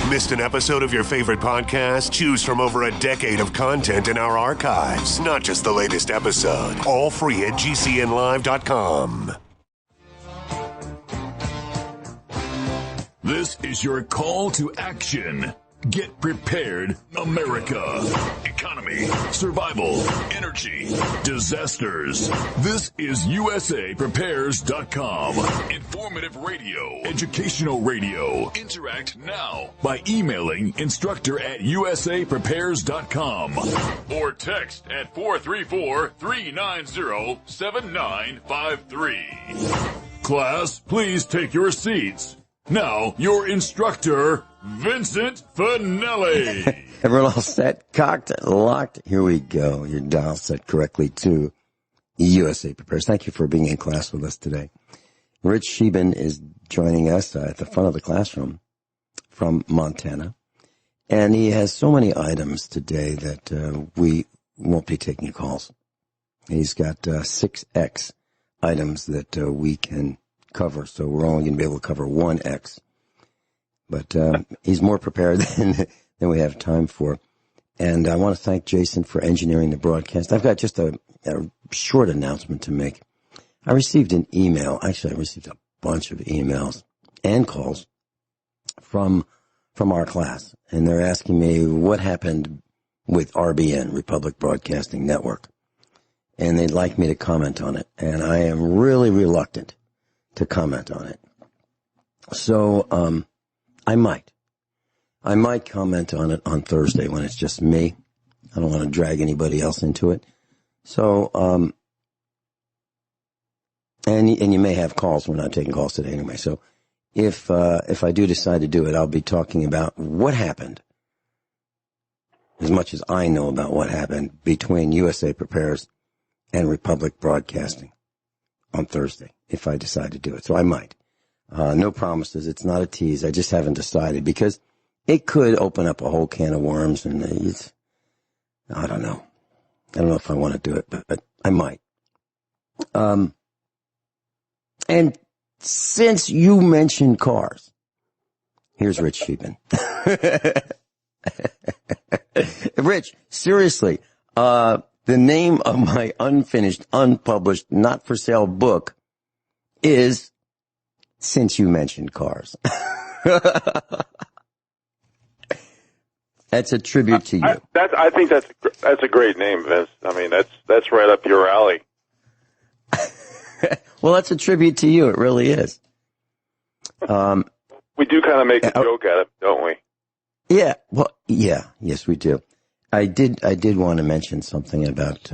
Missed an episode of your favorite podcast? Choose from over a decade of content in our archives, not just the latest episode. All free at GCNlive.com. This is your call to action. Get prepared, America. Economy, survival, energy, disasters. This is USAPrepares.com. Informative radio, educational radio. Interact now by emailing instructor@USAPrepares.com or text at 434-390-7953. Class, please take your seats. Now, your instructor, Vincent Finelli. Everyone all set, cocked, locked. Here we go. Your dial set correctly to USA Prepares. Thank you for being in class with us today. Rich Scheben is joining us at the front of the classroom from Montana. And he has so many items today that we won't be taking calls. He's got 6X items that we can cover, so we're only going to be able to cover 1X. But he's more prepared than we have time for. And I want to thank Jason for engineering the broadcast. I've got just a short announcement to make. I received an email. Actually, I received a bunch of emails and calls from our class. And they're asking me what happened with RBN, Republic Broadcasting Network. And they'd like me to comment on it. And I am really reluctant to comment on it. So, I might comment on it on Thursday when it's just me. I don't want to drag anybody else into it. So, and you may have calls. We're not taking calls today anyway. So if I do decide to do it, I'll be talking about what happened, as much as I know about what happened between USA Prepares and Republic Broadcasting on Thursday, if I decide to do it. So I might. No promises. It's not a tease. I just haven't decided because it could open up a whole can of worms, and I don't know. I don't know if I want to do it, but I might. And since you mentioned cars, here's Rich Scheben. Rich, seriously, the name of my unfinished, unpublished, not for sale book is Since You Mentioned Cars. That's a tribute to you. I think that's a great name, Vince. I mean, that's right up your alley. Well, that's a tribute to you. It really is. We do kind of make a joke at it, don't we? Yeah. Well, yeah. Yes, we do. I did want to mention something about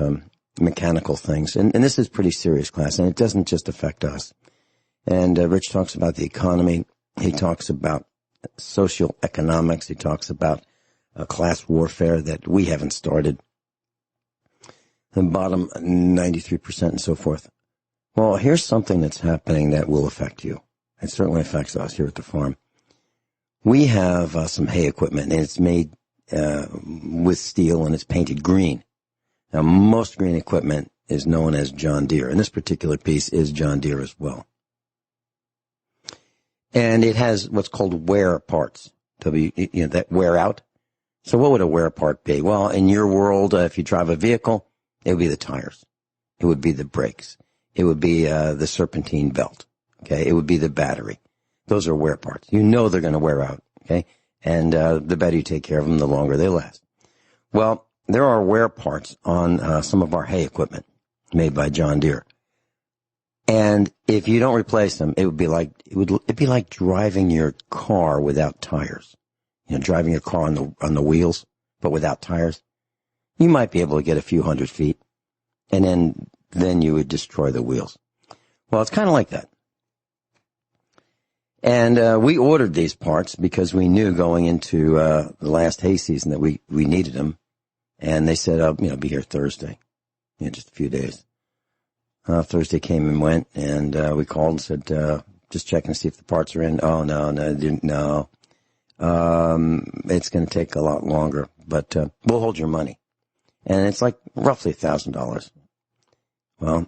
mechanical things, and this is pretty serious, class, and it doesn't just affect us. And Rich talks about the economy. He talks about social economics. He talks about class warfare that we haven't started. The bottom 93% and so forth. Well, here's something that's happening that will affect you. It certainly affects us here at the farm. We have some hay equipment, and it's made with steel, and it's painted green. Now, most green equipment is known as John Deere, and this particular piece is John Deere as well. And it has what's called wear parts, that wear out. So what would a wear part be? Well, in your world, if you drive a vehicle, it would be the tires. It would be the brakes. It would be the serpentine belt. Okay, it would be the battery. Those are wear parts. You know they're going to wear out. Okay, and the better you take care of them, the longer they last. Well, there are wear parts on some of our hay equipment made by John Deere. And if you don't replace them, it'd be like driving your car without tires. You know, driving your car on the wheels, but without tires. You might be able to get a few hundred feet, and then you would destroy the wheels. Well, it's kind of like that. And we ordered these parts because we knew going into the last hay season that we needed them. And they said, be here Thursday, just a few days. Thursday came and went, and we called and said, just checking to see if the parts are in. Oh, no, didn't know. It's going to take a lot longer, but we'll hold your money. And it's like roughly $1,000. Well,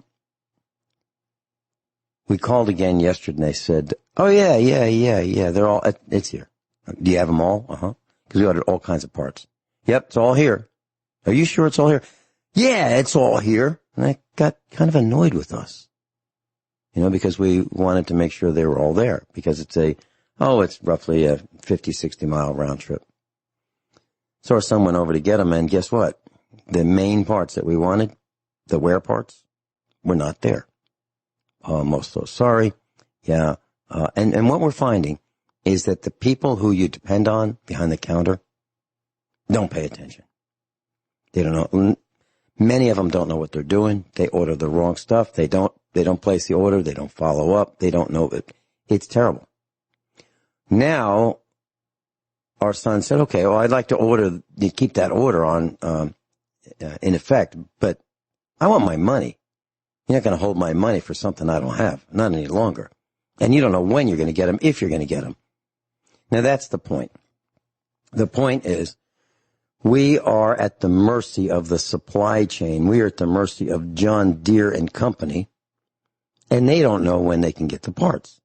we called again yesterday, and they said, oh, yeah, they're all, it's here. Do you have them all? Uh-huh. Because we ordered all kinds of parts. Yep, it's all here. Are you sure it's all here? Yeah, it's all here. And they got kind of annoyed with us. Because we wanted to make sure they were all there. Because it's roughly a 50, 60-mile round trip. So our son went over to get them, and guess what? The main parts that we wanted, the wear parts, were not there. Most so sorry. Yeah. And what we're finding is that the people who you depend on behind the counter don't pay attention. They don't know. Many of them don't know what they're doing. They order the wrong stuff. They don't place the order. They don't follow up. They don't know it. It's terrible. Now, our son said, okay, well, I'd like to keep that order on, in effect, but I want my money. You're not going to hold my money for something I don't have, not any longer. And you don't know when you're going to get them, if you're going to get them. Now, that's the point. The point is, we are at the mercy of the supply chain. We are at the mercy of John Deere and Company, and they don't know when they can get the parts.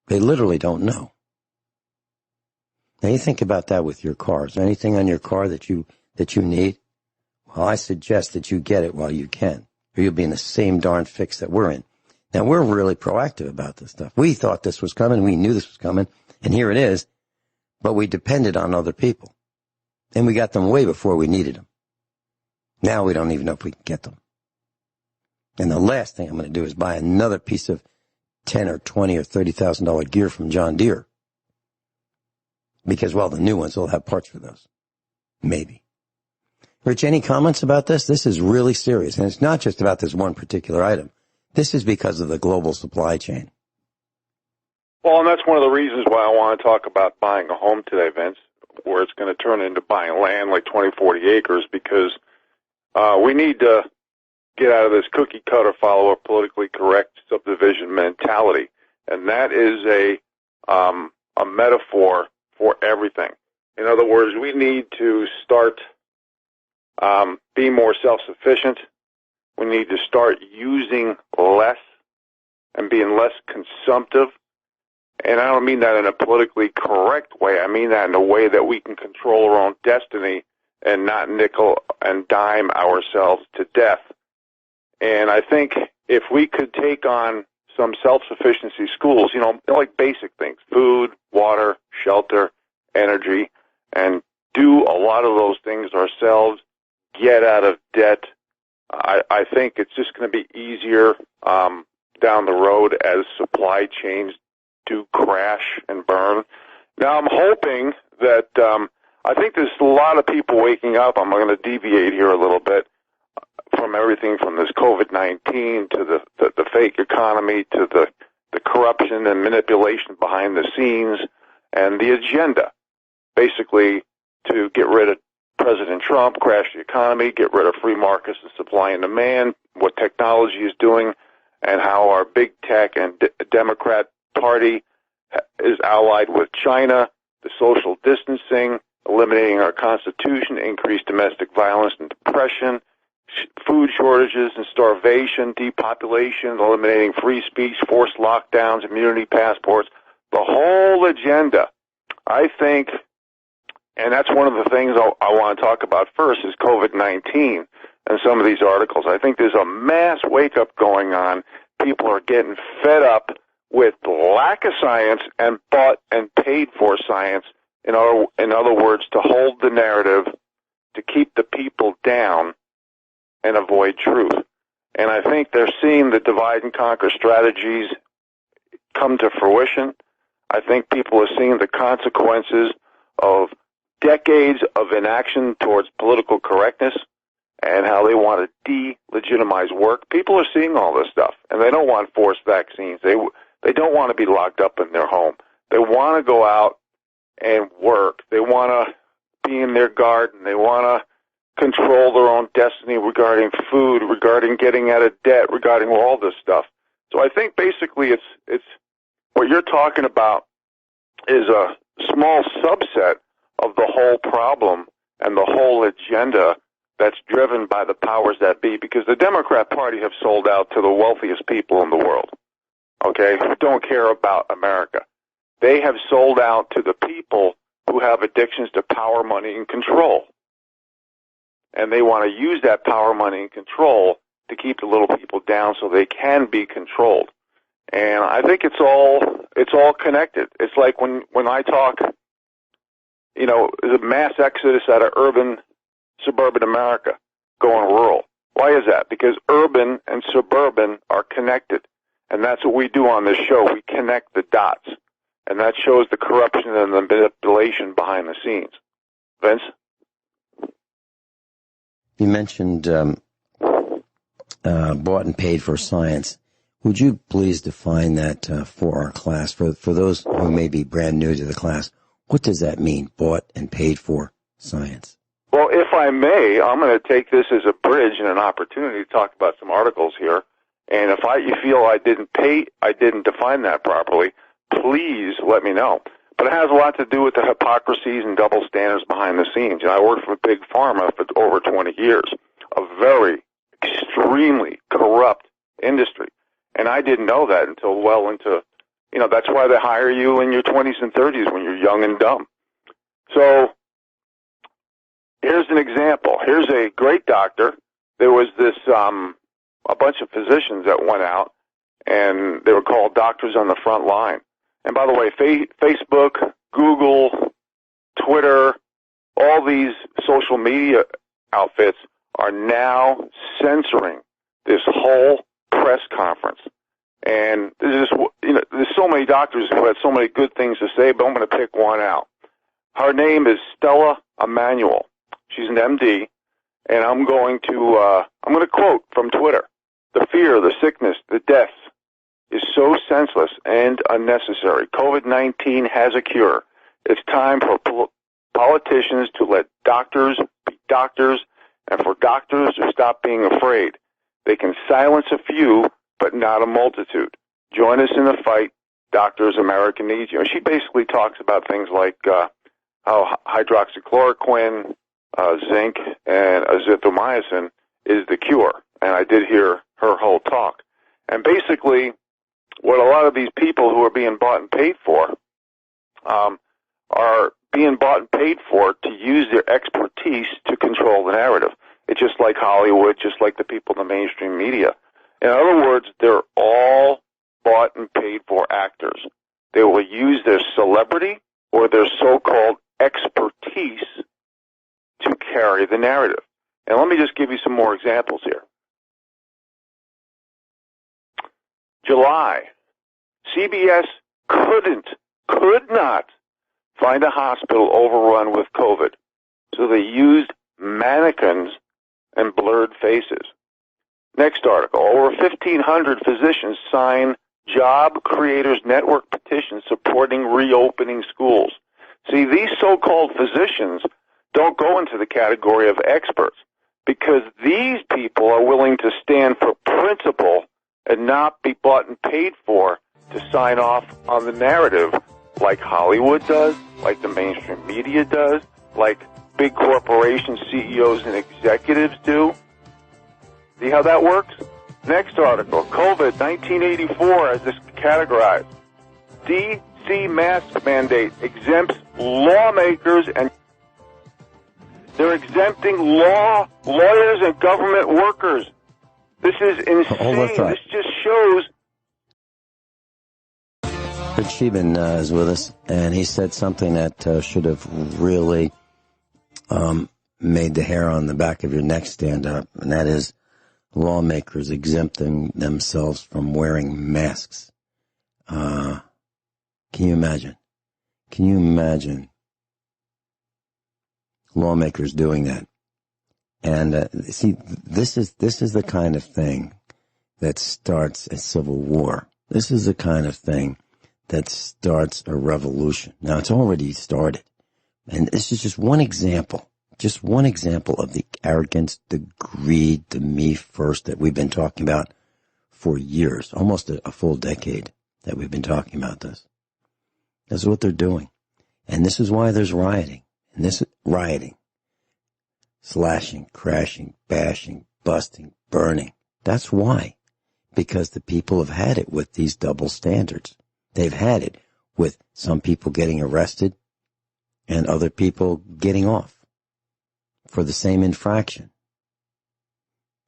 They literally don't know. Now, you think about that with your car. Is there anything on your car that you need? Well, I suggest that you get it while you can, or you'll be in the same darn fix that we're in. Now, we're really proactive about this stuff. We thought this was coming. We knew this was coming, and here it is, but we depended on other people. And we got them way before we needed them. Now we don't even know if we can get them. And the last thing I'm going to do is buy another piece of $10 or $20 or $30,000 gear from John Deere. Because, well, the new ones will have parts for those. Maybe. Rich, any comments about this? This is really serious. And it's not just about this one particular item. This is because of the global supply chain. Well, and that's one of the reasons why I want to talk about buying a home today, Vince, where it's going to turn into buying land like 20, 40 acres, because we need to get out of this cookie-cutter, follow-up, politically correct subdivision mentality. And that is a metaphor for everything. In other words, we need to start being more self-sufficient. We need to start using less and being less consumptive. And I don't mean that in a politically correct way. I mean that in a way that we can control our own destiny and not nickel and dime ourselves to death. And I think if we could take on some self-sufficiency schools, like basic things, food, water, shelter, energy, and do a lot of those things ourselves, get out of debt, I think it's just going to be easier down the road as supply chains do crash and burn. Now, I'm hoping that I think there's a lot of people waking up. I'm going to deviate here a little bit from everything from this COVID-19 to the fake economy to the corruption and manipulation behind the scenes and the agenda, basically to get rid of President Trump, crash the economy, get rid of free markets and supply and demand, what technology is doing, and how our big tech and Democrat Party is allied with China, the social distancing, eliminating our Constitution, increased domestic violence and depression, food shortages and starvation, depopulation, eliminating free speech, forced lockdowns, immunity passports, the whole agenda, I think, and that's one of the things I want to talk about first is COVID-19 and some of these articles. I think there's a mass wake-up going on. People are getting fed up with the lack of science and bought and paid for science, in other words, to hold the narrative, to keep the people down and avoid truth. And I think they're seeing the divide and conquer strategies come to fruition. I think people are seeing the consequences of decades of inaction towards political correctness and how they want to delegitimize work. People are seeing all this stuff, and they don't want forced vaccines. They don't want to be locked up in their home. They want to go out and work. They want to be in their garden. They want to control their own destiny regarding food, regarding getting out of debt, regarding all this stuff. So I think basically it's what you're talking about is a small subset of the whole problem and the whole agenda that's driven by the powers that be, because the Democrat Party have sold out to the wealthiest people in the world, okay, who don't care about America. They have sold out to the people who have addictions to power, money, and control. And they want to use that power, money, and control to keep the little people down so they can be controlled. And I think it's all connected. It's like when I talk, you know, the mass exodus out of urban, suburban America going rural. Why is that? Because urban and suburban are connected. And that's what we do on this show. We connect the dots. And that shows the corruption and the manipulation behind the scenes. Vince? You mentioned bought and paid for science. Would you please define that for our class? For those who may be brand new to the class, what does that mean, bought and paid for science? Well, if I may, I'm going to take this as a bridge and an opportunity to talk about some articles here. And if you feel I didn't define that properly, please let me know. But it has a lot to do with the hypocrisies and double standards behind the scenes. And I worked for Big Pharma for over 20 years, a very extremely corrupt industry. And I didn't know that until well into, you know, that's why they hire you in your 20s and 30s when you're young and dumb. So here's an example. Here's a great doctor. There was this, a bunch of physicians that went out, and they were called doctors on the front line. And by the way, Facebook, Google, Twitter, all these social media outfits are now censoring this whole press conference. And there's so many doctors who had so many good things to say, but I'm going to pick one out. Her name is Stella Emanuel. She's an MD, and I'm going to quote from Twitter: "The fear, the sickness, the death is so senseless and unnecessary. COVID-19 has a cure. It's time for politicians to let doctors be doctors and for doctors to stop being afraid. They can silence a few, but not a multitude. Join us in the fight. Doctors, America needs you." And she basically talks about things like how hydroxychloroquine, zinc, and azithromycin is the cure. And I did hear her whole talk. And basically, what a lot of these people who are being bought and paid for are being bought and paid for to use their expertise to control the narrative. It's just like Hollywood, just like the people in the mainstream media. In other words, they're all bought and paid for actors. They will use their celebrity or their so-called expertise to carry the narrative. And let me just give you some more examples here. July, CBS could not find a hospital overrun with COVID, so they used mannequins and blurred faces. Next article, over 1,500 physicians sign Job Creators Network petition supporting reopening schools. See, these so-called physicians don't go into the category of experts because these people are willing to stand for principle and not be bought and paid for to sign off on the narrative like Hollywood does, like the mainstream media does, like big corporation CEOs and executives do. See how that works? Next article, COVID 1984 as this categorized. D.C. mask mandate exempts lawmakers and they're exempting lawyers and government workers. This is insane. This just shows. Rich Scheben is with us, and he said something that should have really made the hair on the back of your neck stand up, and that is lawmakers exempting themselves from wearing masks. Can you imagine? Can you imagine lawmakers doing that? And see, this is the kind of thing that starts a civil war. This is the kind of thing that starts a revolution. Now, it's already started. And this is just one example of the arrogance, the greed, the me first that we've been talking about for years, almost a full decade that we've been talking about this. This is what they're doing. And this is why there's rioting. And this rioting, slashing, crashing, bashing, busting, burning. That's why. Because the people have had it with these double standards. They've had it with some people getting arrested and other people getting off for the same infraction.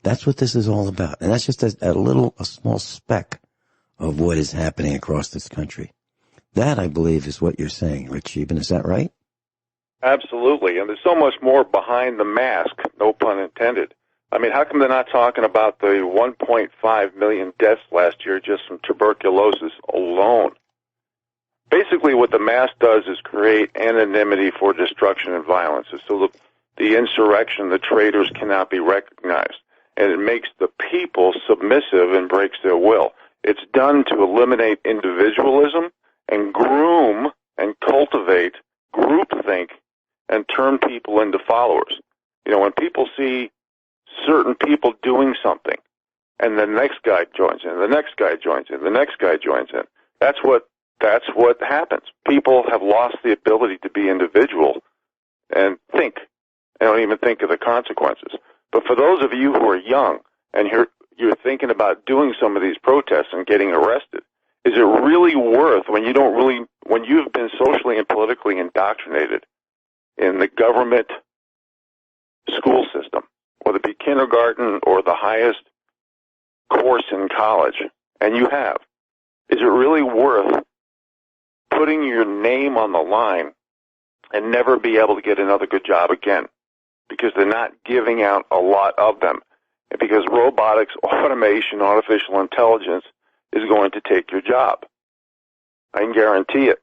That's what this is all about. And that's just a small speck of what is happening across this country. That, I believe, is what you're saying, Rich Scheben. Is that right? Absolutely. And there's so much more behind the mask, no pun intended. I mean, how come they're not talking about the 1.5 million deaths last year just from tuberculosis alone? Basically, what the mask does is create anonymity for destruction and violence. So the insurrection, the traitors cannot be recognized. And it makes the people submissive and breaks their will. It's done to eliminate individualism and groom and cultivate groupthink and turn people into followers. You know, when people see certain people doing something and the next guy joins in, the next guy joins in, the next guy joins in, that's what happens. People have lost the ability to be individual and think. They don't even think of the consequences. But for those of you who are young and you're thinking about doing some of these protests and getting arrested, is it really worth when you've been socially and politically indoctrinated in the government school system, whether it be kindergarten or the highest course in college, and you have, is it really worth putting your name on the line and never be able to get another good job again? Because they're not giving out a lot of them. And because robotics, automation, artificial intelligence is going to take your job. I can guarantee it.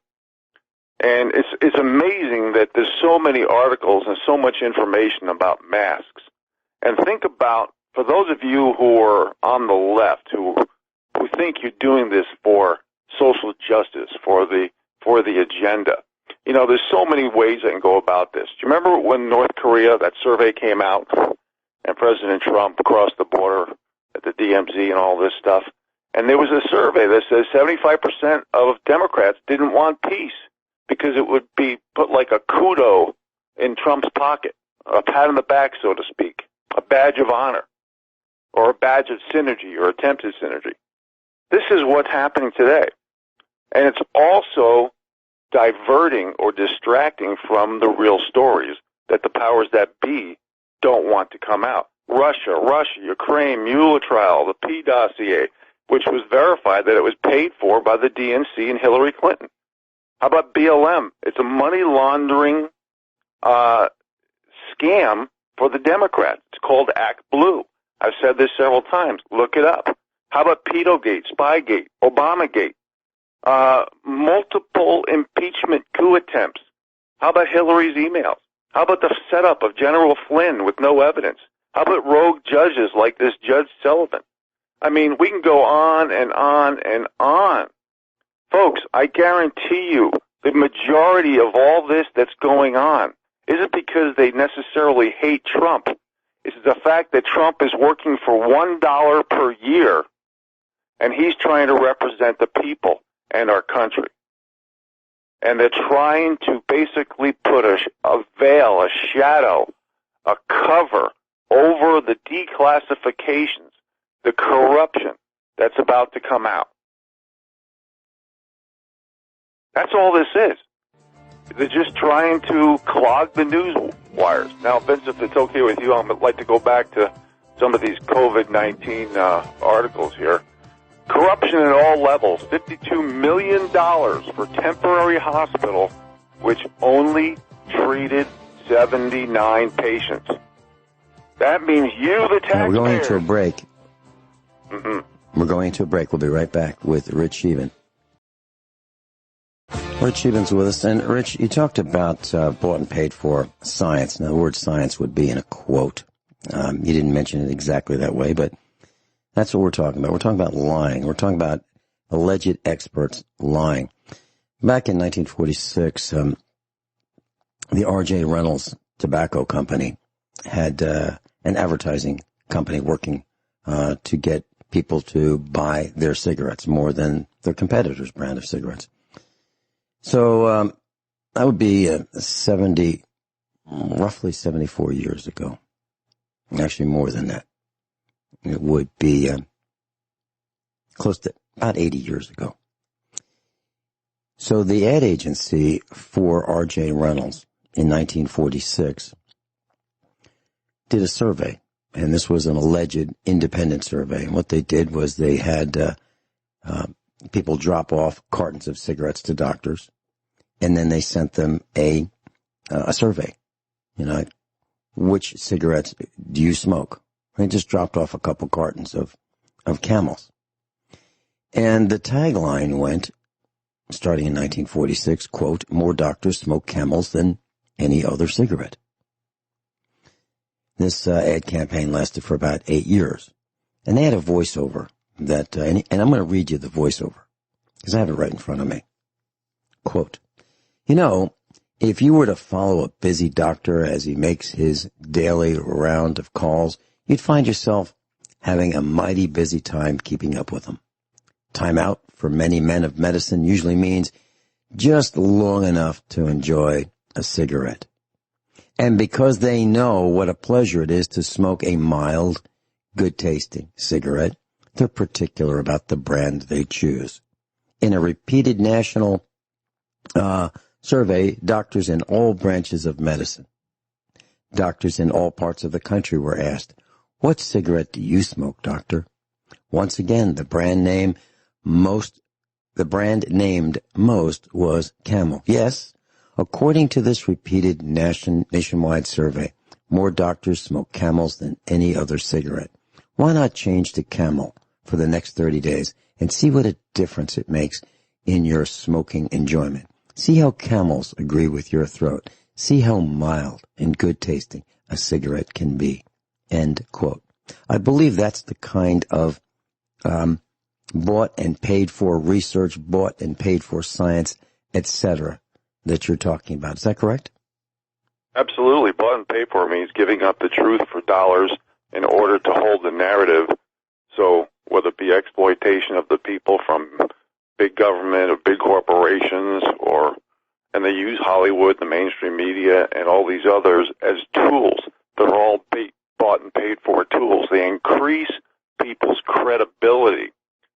And it's amazing that there's so many articles and so much information about masks. And think about, for those of you who are on the left, who think you're doing this for social justice, for the agenda, you know, there's so many ways I can go about this. Do you remember when North Korea, that survey came out, and President Trump crossed the border at the DMZ and all this stuff? And there was a survey that says 75% of Democrats didn't want peace because it would be put like a kudo in Trump's pocket, a pat on the back, so to speak, a badge of honor, or a badge of synergy or attempted synergy. This is what's happening today. And it's also diverting or distracting from the real stories that the powers that be don't want to come out. Russia, Ukraine, Mueller trial, the P dossier, which was verified that it was paid for by the DNC and Hillary Clinton. How about BLM? It's a money laundering scam for the Democrats. It's called Act Blue. I've said this several times. Look it up. How about Pedogate, Spygate, Obamagate? Multiple impeachment coup attempts. How about Hillary's emails? How about the setup of General Flynn with no evidence? How about rogue judges like this Judge Sullivan? I mean, we can go on and on and on. Folks, I guarantee you the majority of all this that's going on isn't because they necessarily hate Trump. It's the fact that Trump is working for $1 per year, and he's trying to represent the people and our country. And they're trying to basically put a veil, a shadow, a cover over the declassifications, the corruption that's about to come out. That's all this is. They're just trying to clog the news wires. Now, Vincent, if it's okay with you, I'd like to go back to some of these COVID-19 articles here. Corruption at all levels, $52 million for temporary hospital, which only treated 79 patients. That means you, the taxpayer. We're going to a break. Mm-hmm. We're going to a break. We'll be right back with Rich Scheben. Rich Scheben's with us. And, Rich, you talked about bought and paid for science. Now, the word science would be in a quote. You didn't mention it exactly that way, but that's what we're talking about. We're talking about lying. We're talking about alleged experts lying. Back in 1946, the R.J. Reynolds Tobacco Company had an advertising company working to get people to buy their cigarettes more than their competitors' brand of cigarettes. So that would be roughly 74 years ago. Actually, more than that. It would be close to about 80 years ago. So the ad agency for R.J. Reynolds in 1946 did a survey, and this was an alleged independent survey. And what they did was they had people drop off cartons of cigarettes to doctors, and then they sent them a survey. You know, which cigarettes do you smoke? They just dropped off a couple cartons of Camels. And the tagline went, starting in 1946, quote, "More doctors smoke Camels than any other cigarette." This ad campaign lasted for about 8 years. And they had a voiceover that, and I'm going to read you the voiceover, because I have it right in front of me. Quote, "You know, if you were to follow a busy doctor as he makes his daily round of calls, you'd find yourself having a mighty busy time keeping up with him. Time out for many men of medicine usually means just long enough to enjoy a cigarette. And because they know what a pleasure it is to smoke a mild, good-tasting cigarette, they're particular about the brand they choose. In a repeated national survey, doctors in all branches of medicine, doctors in all parts of the country were asked, 'What cigarette do you smoke, doctor?' Once again, the brand named most was Camel. Yes, according to this repeated nationwide survey, more doctors smoke Camels than any other cigarette. Why not change to Camel for the next 30 days and see what a difference it makes in your smoking enjoyment? See how Camels agree with your throat. See how mild and good tasting a cigarette can be." End quote. I believe that's the kind of bought and paid for research, bought and paid for science, etc., that you're talking about. Is that correct? Absolutely. Bought and paid for means giving up the truth for dollars in order to hold the narrative. So whether it be exploitation of the people from big government or big corporations, and they use Hollywood, the mainstream media, and all these others as tools that are all bought and paid for tools. They increase people's credibility,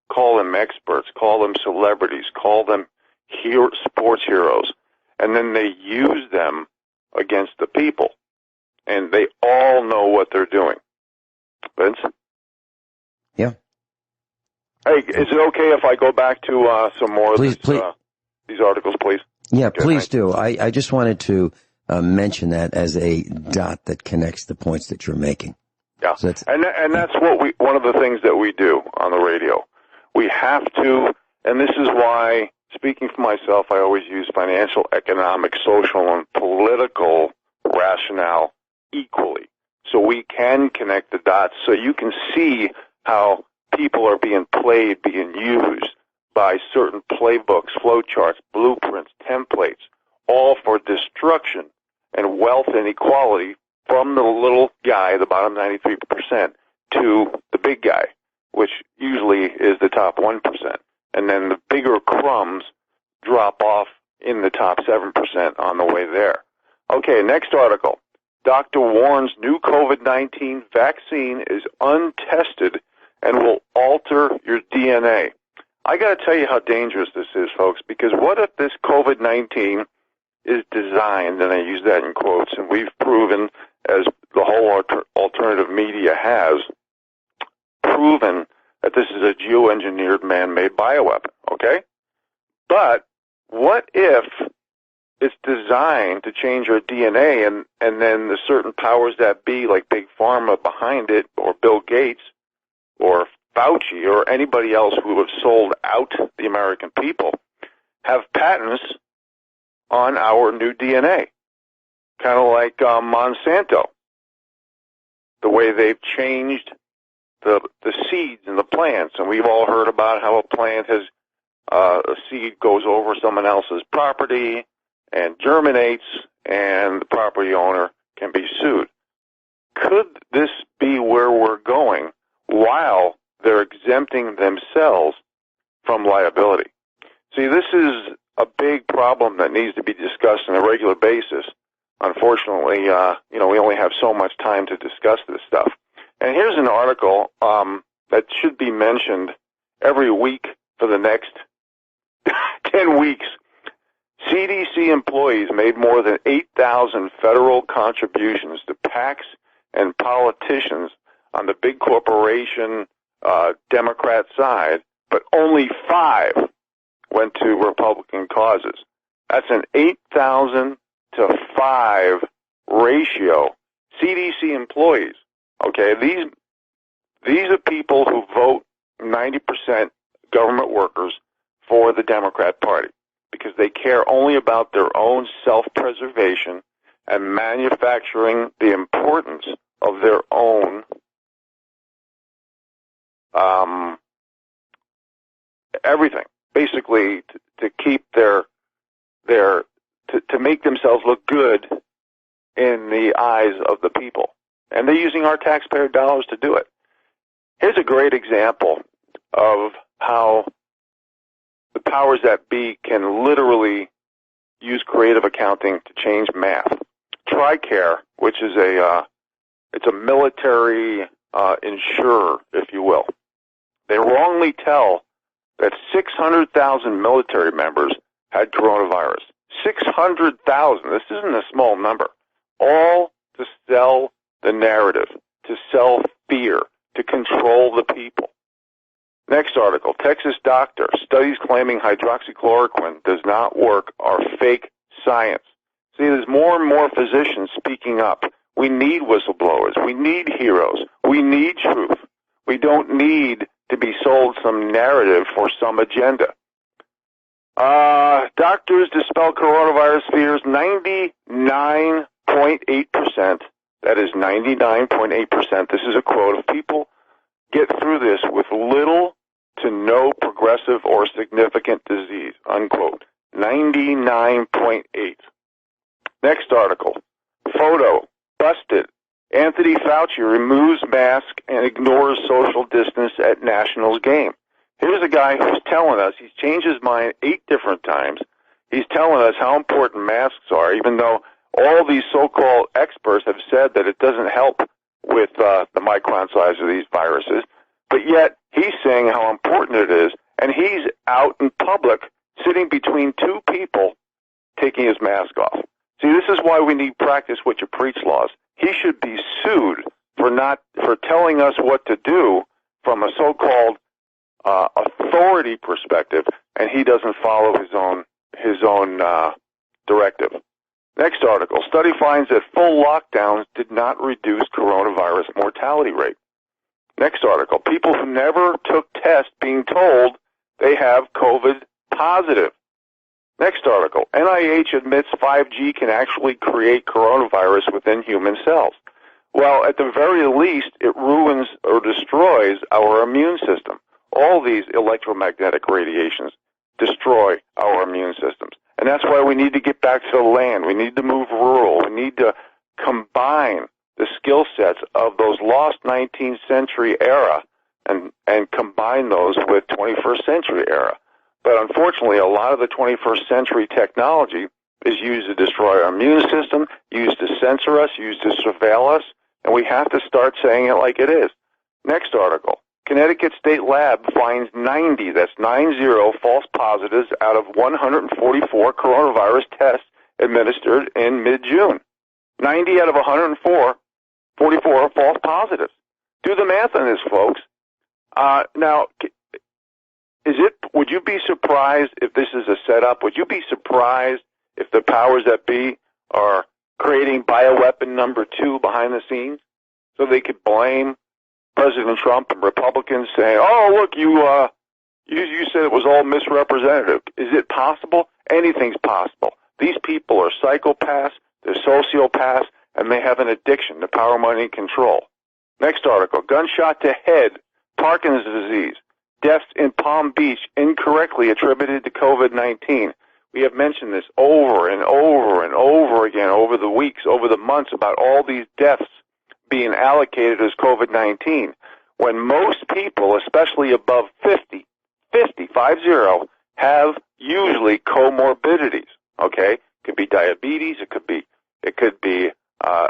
call them experts, call them celebrities, call them sports heroes, and then they use them against the people. And they all know what they're doing. Vince? Yeah. Hey, is it okay if I go back to some more of these articles, please? Yeah, Okay, please do. I just wanted to mention that as a dot that connects the points that you're making. Yeah, so and that's one of the things that we do on the radio. We have to, and this is why, speaking for myself, I always use financial, economic, social, and political rationale equally. So we can connect the dots so you can see how people are being played, being used by certain playbooks, flowcharts, blueprints, templates, all for destruction and wealth inequality from the little guy, the bottom 93%, to the big guy, which usually is the top 1%. And then the bigger crumbs drop off in the top 7% on the way there. Okay, next article. Doctor warns new COVID-19 vaccine is untested and will alter your DNA. I got to tell you how dangerous this is, folks, because what if this COVID-19 is designed, and I use that in quotes, and we've proven, as the whole alternative media has, proven that this is a geoengineered man-made bioweapon, okay? But what if it's designed to change our DNA, and then the certain powers that be, like Big Pharma behind it, or Bill Gates, or Fauci, or anybody else who have sold out the American people, have patents on our new DNA? Kind of like Monsanto, the way they've changed the seeds in the plants. And we've all heard about how a plant has, a seed goes over someone else's property and germinates, and the property owner can be sued. Could this be where we're going while they're exempting themselves from liability? See, this is a big problem that needs to be discussed on a regular basis. Unfortunately, we only have so much time to discuss this stuff. And here's an article that should be mentioned every week for the next 10 weeks CDC employees made more than 8,000 federal contributions to PACs and politicians on the big corporation Democrat side, but only 5 went to Republican causes. That's an 8,000 to 5 ratio. CDC employees, okay? These are people who vote 90% government workers for the Democrat Party because they care only about their own self-preservation and manufacturing the importance of their own everything, basically to keep their to make themselves look good in the eyes of the people. And they're using our taxpayer dollars to do it. Here's a great example of how the powers that be can literally use creative accounting to change math. TRICARE, which is it's a military insurer, if you will. They wrongly tell that 600,000 military members had coronavirus. 600,000. This isn't a small number. All to sell the narrative, to sell fear, to control the people. Next article, Texas doctor, studies claiming hydroxychloroquine does not work are fake science. See, there's more and more physicians speaking up. We need whistleblowers. We need heroes. We need truth. We don't need to be sold some narrative for some agenda. Doctors dispel coronavirus fears 99.8%. That is 99.8%. This is a quote of people get through this with little to no progressive or significant disease, unquote. 99.8. Next article. Photo. Busted. Anthony Fauci removes mask and ignores social distance at Nationals game. Here's a guy who's telling us, he's changed his mind 8 different times. He's telling us how important masks are, even though all these so-called experts have said that it doesn't help with the micron size of these viruses. But yet, he's saying how important it is, and he's out in public, sitting between 2 people, taking his mask off. See, this is why we need practice what you preach laws. He should be sued for telling us what to do from a so-called authority perspective, and he doesn't follow his own directive. Next article. Study finds that full lockdowns did not reduce coronavirus mortality rate. Next article. People who never took tests being told they have COVID positive. Next article. NIH admits 5G can actually create coronavirus within human cells. Well, at the very least, it ruins or destroys our immune system. All these electromagnetic radiations destroy our immune systems. And that's why we need to get back to the land. We need to move rural. We need to combine the skill sets of those lost 19th century era and combine those with 21st century era. But unfortunately, a lot of the 21st century technology is used to destroy our immune system, used to censor us, used to surveil us, and we have to start saying it like it is. Next article. Connecticut State Lab finds 90, that's 90 false positives out of 144 coronavirus tests administered in mid-June. 90 out of 144 are false positives. Do the math on this, folks. Now, would you be surprised if this is a setup? Would you be surprised if the powers that be are creating bioweapon number 2 behind the scenes so they could blame President Trump and Republicans saying, oh, look, you said it was all misrepresentative. Is it possible? Anything's possible. These people are psychopaths, they're sociopaths, and they have an addiction to power, money, and control. Next article, gunshot to head, Parkinson's disease, deaths in Palm Beach incorrectly attributed to COVID-19. We have mentioned this over and over and over again over the weeks, over the months, about all these deaths being allocated as COVID-19, when most people, especially above 50, have usually comorbidities, okay? It could be diabetes, it could be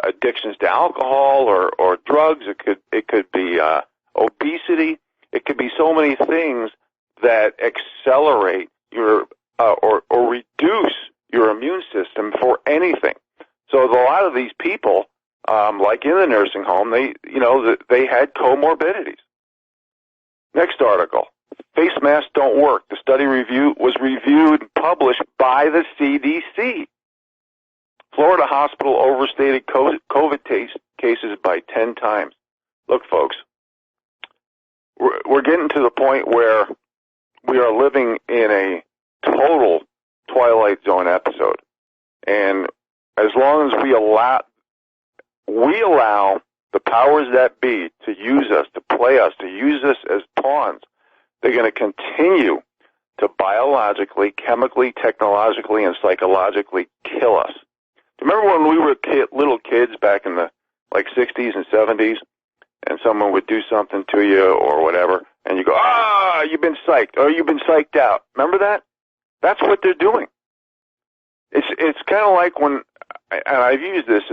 addictions to alcohol or drugs, it could be obesity, it could be so many things that accelerate your or reduce your immune system for anything. So a lot of these people, like in the nursing home, they had comorbidities. Next article. Face masks don't work. The study was reviewed and published by the CDC. Florida hospital overstated COVID cases by 10 times. Look, folks, we're getting to the point where we are living in a total Twilight Zone episode. And as long as we allow the powers that be to use us, to play us, to use us as pawns, they're going to continue to biologically, chemically, technologically, and psychologically kill us. Remember when we were little kids back in the 60s and 70s, and someone would do something to you or whatever, and you go, you've been psyched, or you've been psyched out. Remember that? That's what they're doing. It's kind of like when, and I've used this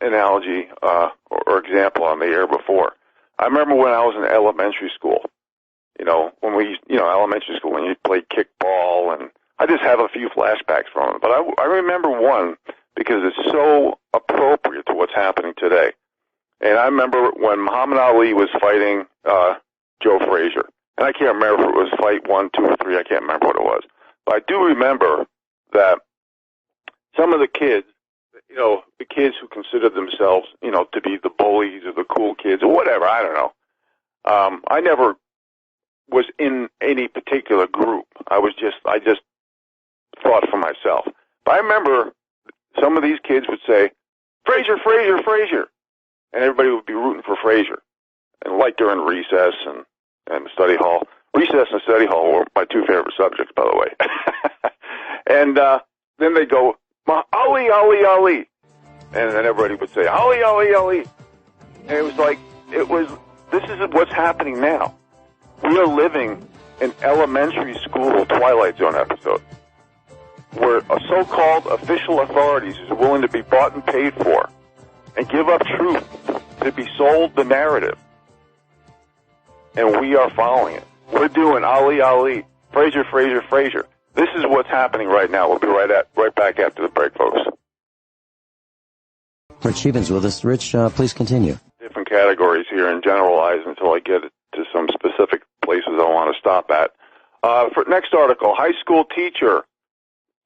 analogy or example on the air before. I remember when I was in elementary school. When we, elementary school, when you played kickball, and I just have a few flashbacks from it. But I remember one because it's so appropriate to what's happening today. And I remember when Muhammad Ali was fighting Joe Frazier. And I can't remember if it was fight 1, 2, or 3. I can't remember what it was. But I do remember that some of the kids, the kids who considered themselves, to be the bullies or the cool kids or whatever, I don't know. I never was in any particular group. I just thought for myself. But I remember some of these kids would say, Frazier, Frazier, Frazier. And everybody would be rooting for Frazier. And like during recess and study hall. Recess and study hall were my two favorite subjects, by the way. And then they go, Ali, Ali, Ali. And then everybody would say, Ali, Ali, Ali. And it was this is what's happening now. We are living an elementary school Twilight Zone episode where a so-called official authorities is willing to be bought and paid for and give up truth to be sold the narrative. And we are following it. We're doing Ali, Ali, Frazier, Frazier, Frazier. This is what's happening right now. We'll be right back after the break, folks. Rich Scheben's with us. Rich, please continue. Different categories here and generalize until I get to some specific places I want to stop at. For next article, high school teacher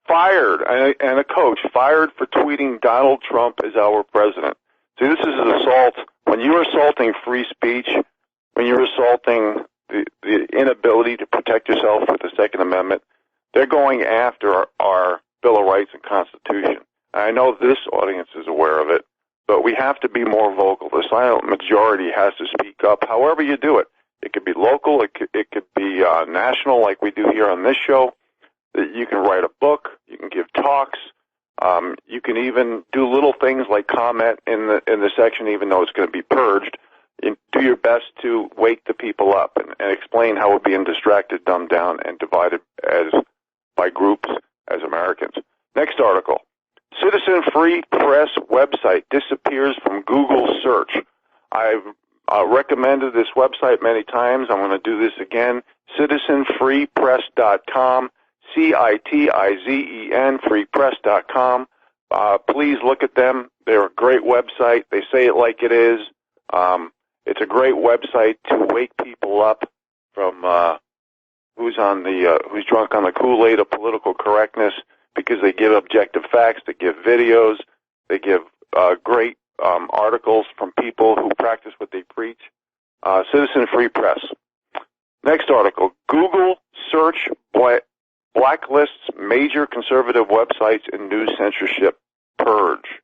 fired and a coach fired for tweeting Donald Trump is our president. See, this is an assault. When you're assaulting free speech, when you're assaulting the inability to protect yourself with the Second Amendment, they're going after our Bill of Rights and Constitution. And I know this audience is aware of it, but we have to be more vocal. The silent majority has to speak up, however you do it. It could be local, it could be national, like we do here on this show. You can write a book, you can give talks, you can even do little things like comment in the section, even though it's going to be purged. You do your best to wake the people up and explain how we're being distracted, dumbed down, and divided by groups as Americans. Next article. Citizen Free Press website disappears from Google search. I've recommended this website many times. I'm going to do this again. CitizenFreePress.com, CITIZEN, freepress.com. Please look at them. They're a great website. They say it like it is. It's a great website to wake people up from who's drunk on the Kool-Aid of political correctness, because they give objective facts, they give videos, they give great articles from people who practice what they preach. Citizen Free Press. Next article. Google search blacklists major conservative websites and news censorship purge.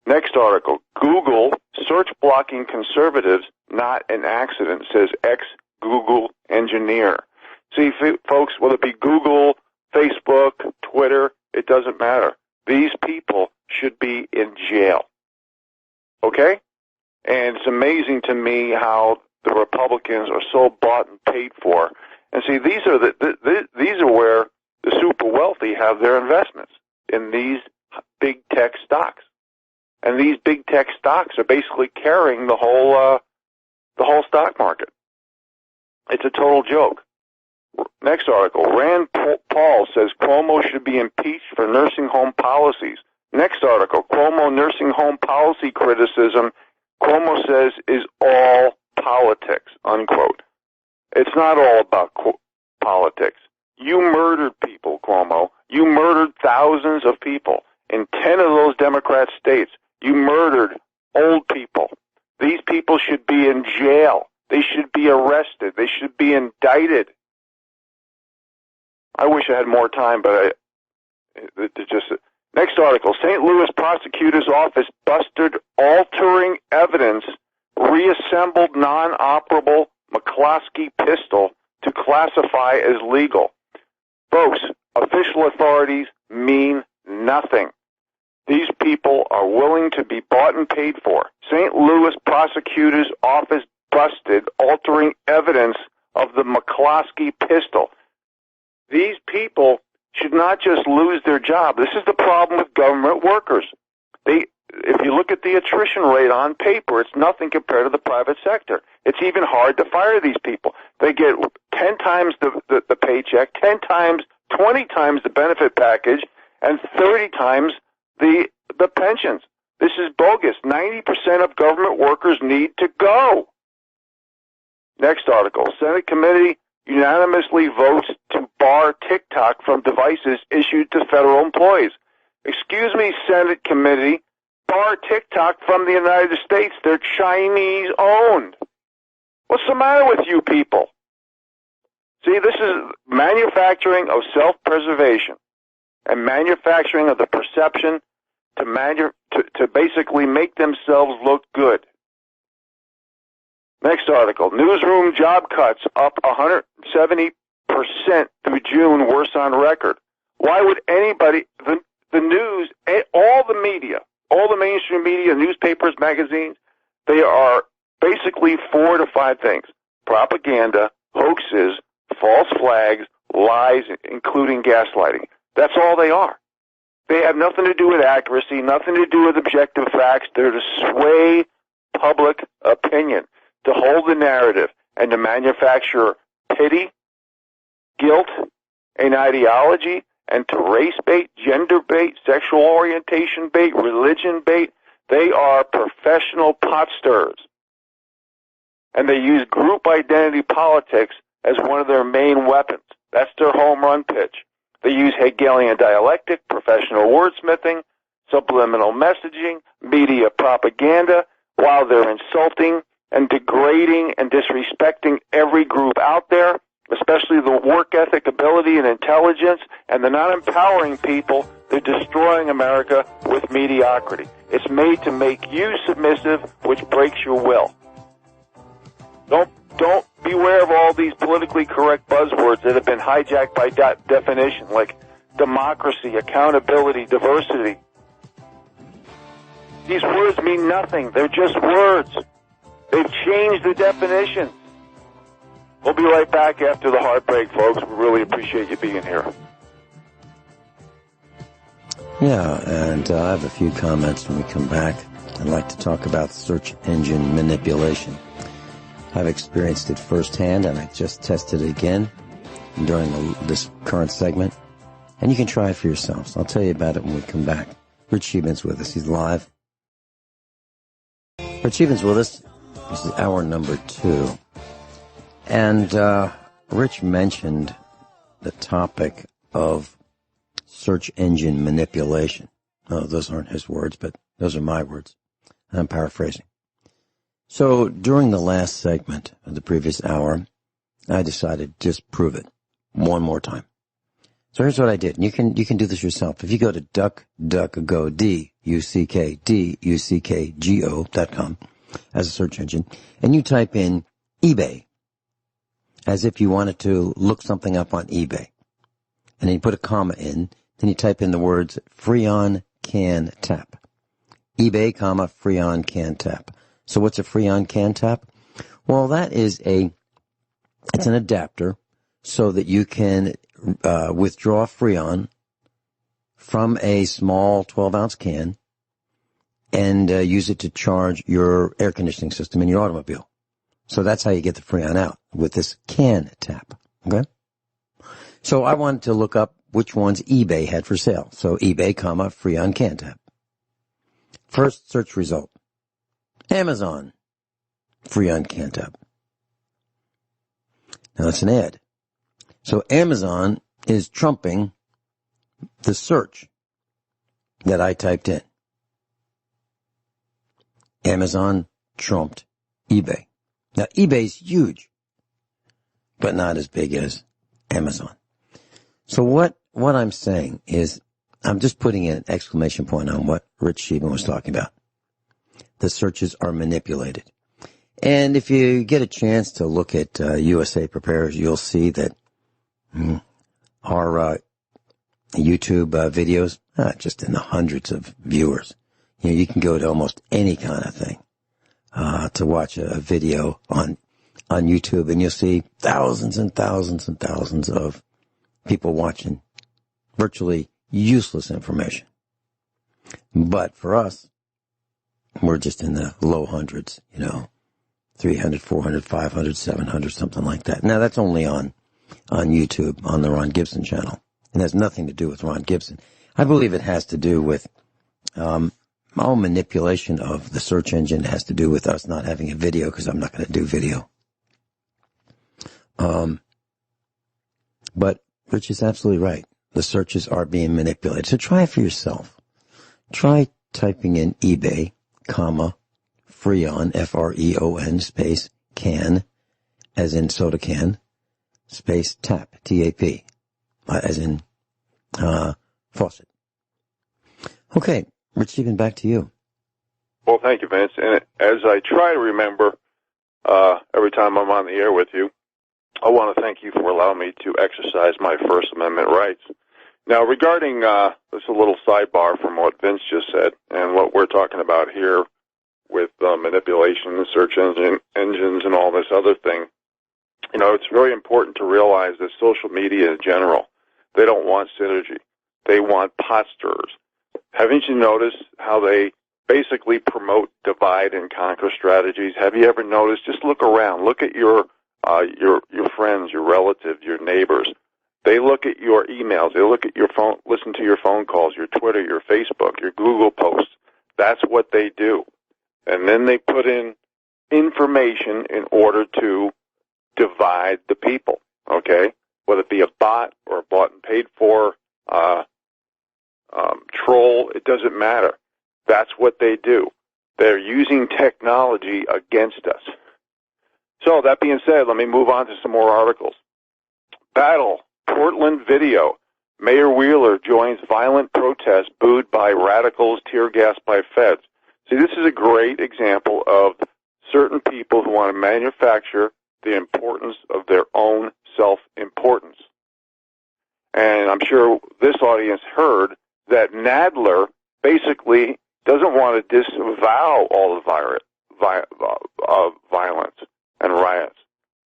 Next article. Google search blocking conservatives not an accident, says ex-Google engineer. See, folks, whether it be Google, Facebook, Twitter, it doesn't matter. These people should be in jail. Okay? And it's amazing to me how the Republicans are so bought and paid for. And see, these are where the super wealthy have their investments, in these big tech stocks. And these big tech stocks are basically carrying the whole stock market. It's a total joke. Next article, Rand Paul says Cuomo should be impeached for nursing home policies. Next article, Cuomo nursing home policy criticism, Cuomo says, is all politics, unquote. It's not all about politics. You murdered people, Cuomo. You murdered thousands of people. In 10 of those Democrat states, you murdered old people. These people should be in jail. They should be arrested. They should be indicted. I wish I had more time, but Next article, St. Louis prosecutor's office busted altering evidence, reassembled non-operable McCloskey pistol to classify as legal. Folks, official authorities mean nothing. These people are willing to be bought and paid for. St. Louis prosecutor's office busted altering evidence of the McCloskey pistol. These people should not just lose their job. This is the problem with government workers. If you look at the attrition rate on paper, it's nothing compared to the private sector. It's even hard to fire these people. They get 10 times the paycheck, 10 times, 20 times the benefit package, and 30 times the pensions. This is bogus. 90% of government workers need to go. Next article, Senate committee unanimously votes to bar TikTok from devices issued to federal employees. Excuse me, Senate committee, bar TikTok from the United States. They're Chinese owned. What's the matter with you people? See, this is manufacturing of self-preservation and manufacturing of the perception to basically make themselves look good. Next article, newsroom job cuts up 170% through June, worst on record. Why would anybody, the news, all the media, all the mainstream media, newspapers, magazines, they are basically 4 to 5 things. Propaganda, hoaxes, false flags, lies, including gaslighting. That's all they are. They have nothing to do with accuracy, nothing to do with objective facts. They're to sway public opinion, to hold the narrative, and to manufacture pity, guilt, an ideology, and to race bait, gender bait, sexual orientation bait, religion bait. They are professional pot stirrers. And they use group identity politics as one of their main weapons. That's their home run pitch. They use Hegelian dialectic, professional wordsmithing, subliminal messaging, media propaganda, while they're insulting and degrading and disrespecting every group out there, especially the work ethic, ability, and intelligence, and they're not empowering people. They're destroying America with mediocrity. It's made to make you submissive, which breaks your will. Don't beware of all these politically correct buzzwords that have been hijacked by definition, like democracy, accountability, diversity. These words mean nothing. They're just words. They've changed the definition. We'll be right back after the heartbreak, folks. We really appreciate you being here. Yeah, and I have a few comments when we come back. I'd like to talk about search engine manipulation. I've experienced it firsthand, and I just tested it again during this current segment. And you can try it for yourselves. I'll tell you about it when we come back. Rich Scheben's with us. He's live. Rich Scheben's with us. This is hour number 2. And Rich mentioned the topic of search engine manipulation. Oh, those aren't his words, but those are my words. I'm paraphrasing. So during the last segment of the previous hour, I decided to just prove it one more time. So here's what I did. You can do this yourself. If you go to DuckDuckGo, DuckDuckGo.com as a search engine, and you type in eBay, as if you wanted to look something up on eBay, and then you put a comma in, then you type in the words Freon can tap. eBay, comma, Freon can tap. So what's a Freon can tap? Well, that is it's an adapter so that you can withdraw Freon from a small 12-ounce can and use it to charge your air conditioning system in your automobile. So that's how you get the Freon out, with this can tap. Okay? So I wanted to look up which ones eBay had for sale. So eBay, free on CanTab. First search result. Amazon, free on CanTab. Now that's an ad. So Amazon is trumping the search that I typed in. Amazon trumped eBay. Now eBay's huge, but not as big as Amazon. So what I'm saying is, I'm just putting an exclamation point on what Rich Scheben was talking about. The searches are manipulated. And if you get a chance to look at USA Prepares, you'll see that our YouTube videos, just in the hundreds of viewers. You know, you can go to almost any kind of thing to watch a video on YouTube, and you'll see thousands and thousands and thousands of people watching virtually useless information. But for us, we're just in the low hundreds, 300, 400, 500, 700, something like that. Now, that's only on YouTube, on the Ron Gibson channel. And has nothing to do with Ron Gibson. I believe it has to do with all manipulation of the search engine. Has to do with us not having a video, because I'm not going to do video. But Rich is absolutely right. The searches are being manipulated. So try it for yourself. Try typing in eBay, Freon, Freon, space, can, as in soda can, space, tap, T-A-P, as in faucet. Okay, Rich Scheben, back to you. Well, thank you, Vince. And as I try to remember every time I'm on the air with you, I want to thank you for allowing me to exercise my First Amendment rights. Now, regarding this is a little sidebar from what Vince just said and what we're talking about here with manipulation, search engines, and all this other thing. It's very important to realize that social media in general, they don't want synergy. They want pot stirrers. Haven't you noticed how they basically promote divide and conquer strategies? Have you ever noticed? Just look around. Look at your friends, your relatives, your neighbors. They look at your emails. They look at your phone, listen to your phone calls, your Twitter, your Facebook, your Google posts. That's what they do. And then they put in information in order to divide the people, okay? Whether it be a bot or a bought and paid for troll, it doesn't matter. That's what they do. They're using technology against us. So that being said, let me move on to some more articles. Battle, Portland video. Mayor Wheeler joins violent protest booed by radicals, tear gassed by feds. See, this is a great example of certain people who want to manufacture the importance of their own self-importance. And I'm sure this audience heard that Nadler basically doesn't want to disavow all the violence and riots.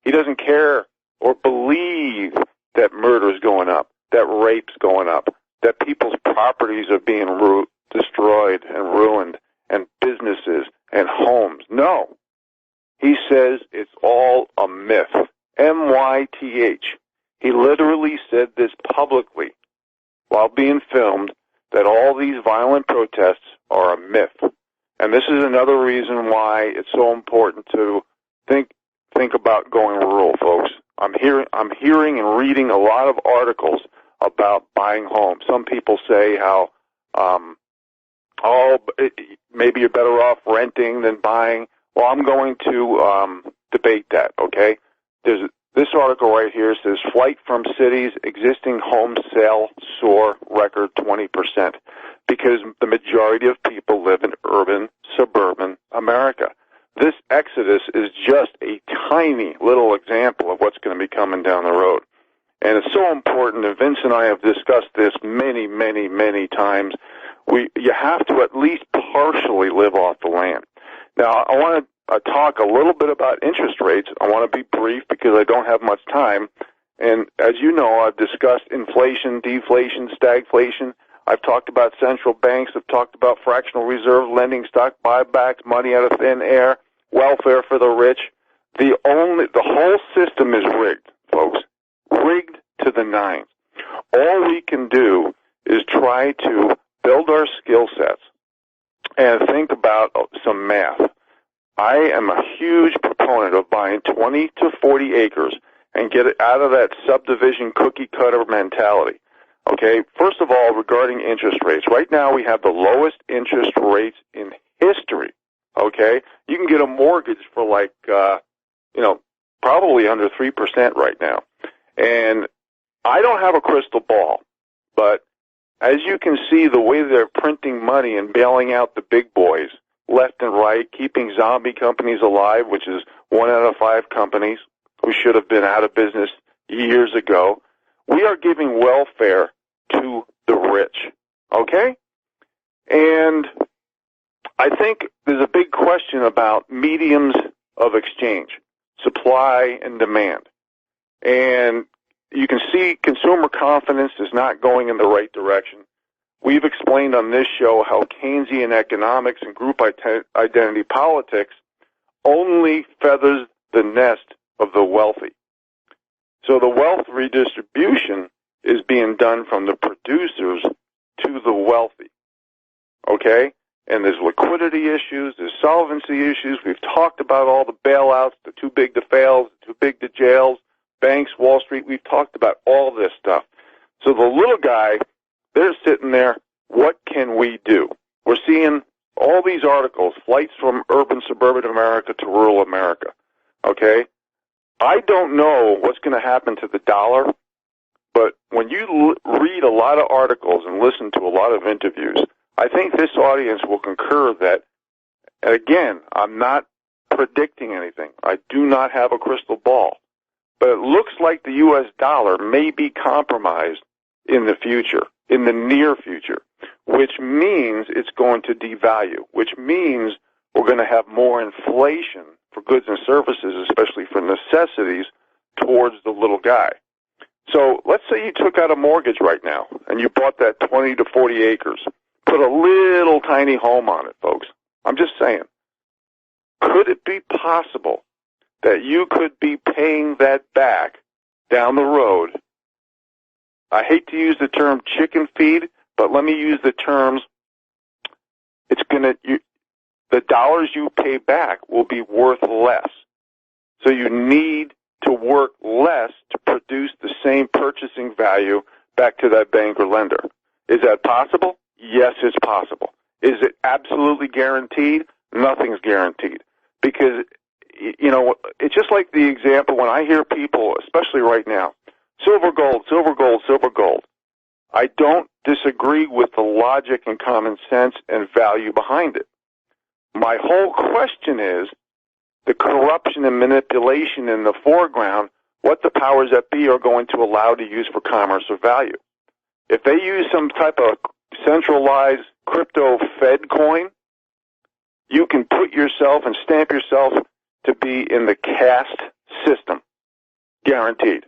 He doesn't care or believe that murder is going up, that rape's going up, that people's properties are being destroyed and ruined, and businesses and homes. No. He says it's all a myth. M-Y-T-H. He literally said this publicly while being filmed, that all these violent protests are a myth. And this is another reason why it's so important to think about going rural, folks. I'm hearing and reading a lot of articles about buying homes. Some people say how, maybe you're better off renting than buying. Well, I'm going to debate that, okay? This article right here says, flight from cities, existing home sale soar record 20%, because the majority of people live in urban, suburban America. This exodus is just a tiny little example of what's going to be coming down the road. And it's so important, and Vince and I have discussed this many, many, many times. You have to at least partially live off the land. Now, I want to talk a little bit about interest rates. I want to be brief because I don't have much time. And as you know, I've discussed inflation, deflation, stagflation. I've talked about central banks. I've talked about fractional reserve lending, stock buybacks, money out of thin air, welfare for the rich. The whole system is rigged, folks. Rigged to the nines. All we can do is try to build our skill sets and think about some math. I am a huge proponent of buying 20 to 40 acres and get it out of that subdivision cookie-cutter mentality. Okay, first of all, regarding interest rates, right now we have the lowest interest rates in history. Okay, you can get a mortgage for like, probably under 3% right now. And I don't have a crystal ball, but as you can see, the way they're printing money and bailing out the big boys left and right, keeping zombie companies alive, which is 1 out of 5 companies who should have been out of business years ago, we are giving welfare to the rich, okay? And I think there's a big question about mediums of exchange, supply and demand. And you can see consumer confidence is not going in the right direction. We've explained on this show how Keynesian economics and group identity politics only feathers the nest of the wealthy. So the wealth redistribution is being done from the producers to the wealthy, okay? And there's liquidity issues, there's solvency issues. We've talked about all the bailouts, the too big to fails, the too big to jails, banks, Wall Street. We've talked about all this stuff. So the little guy, they're sitting there, what can we do? We're seeing all these articles, flights from urban, suburban America to rural America, okay? I don't know what's going to happen to the dollar, but when you read a lot of articles and listen to a lot of interviews, I think this audience will concur that, and again, I'm not predicting anything. I do not have a crystal ball. But it looks like the U.S. dollar may be compromised in the future, in the near future, which means it's going to devalue, which means we're going to have more inflation for goods and services, especially for necessities, towards the little guy. So let's say you took out a mortgage right now and you bought that 20 to 40 acres. Put a little tiny home on it, folks. I'm just saying. Could it be possible that you could be paying that back down the road? I hate to use the term chicken feed, but let me use the terms, the dollars you pay back will be worth less. So you need to work less to produce the same purchasing value back to that bank or lender. Is that possible? Yes, it's possible. Is it absolutely guaranteed? Nothing's guaranteed. Because, it's just like the example when I hear people, especially right now, silver, gold, silver, gold, silver, gold. I don't disagree with the logic and common sense and value behind it. My whole question is the corruption and manipulation in the foreground, what the powers that be are going to allow to use for commerce or value. If they use some type of centralized crypto Fed coin, you can put yourself and stamp yourself to be in the caste system, guaranteed.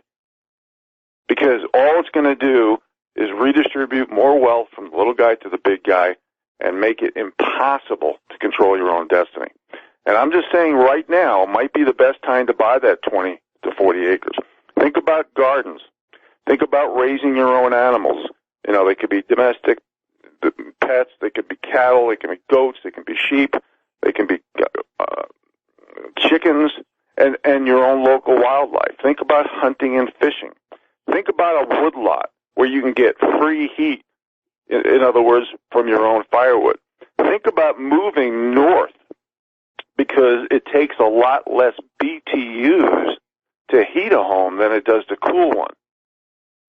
Because all it's going to do is redistribute more wealth from the little guy to the big guy and make it impossible to control your own destiny. And I'm just saying right now might be the best time to buy that 20 to 40 acres. Think about gardens. Think about raising your own animals. They could be domestic pets, they could be cattle, they can be goats, they can be sheep, they can be chickens, and your own local wildlife. Think about hunting and fishing. Think about a woodlot where you can get free heat, in other words, from your own firewood. Think about moving north because it takes a lot less BTUs to heat a home than it does to cool one.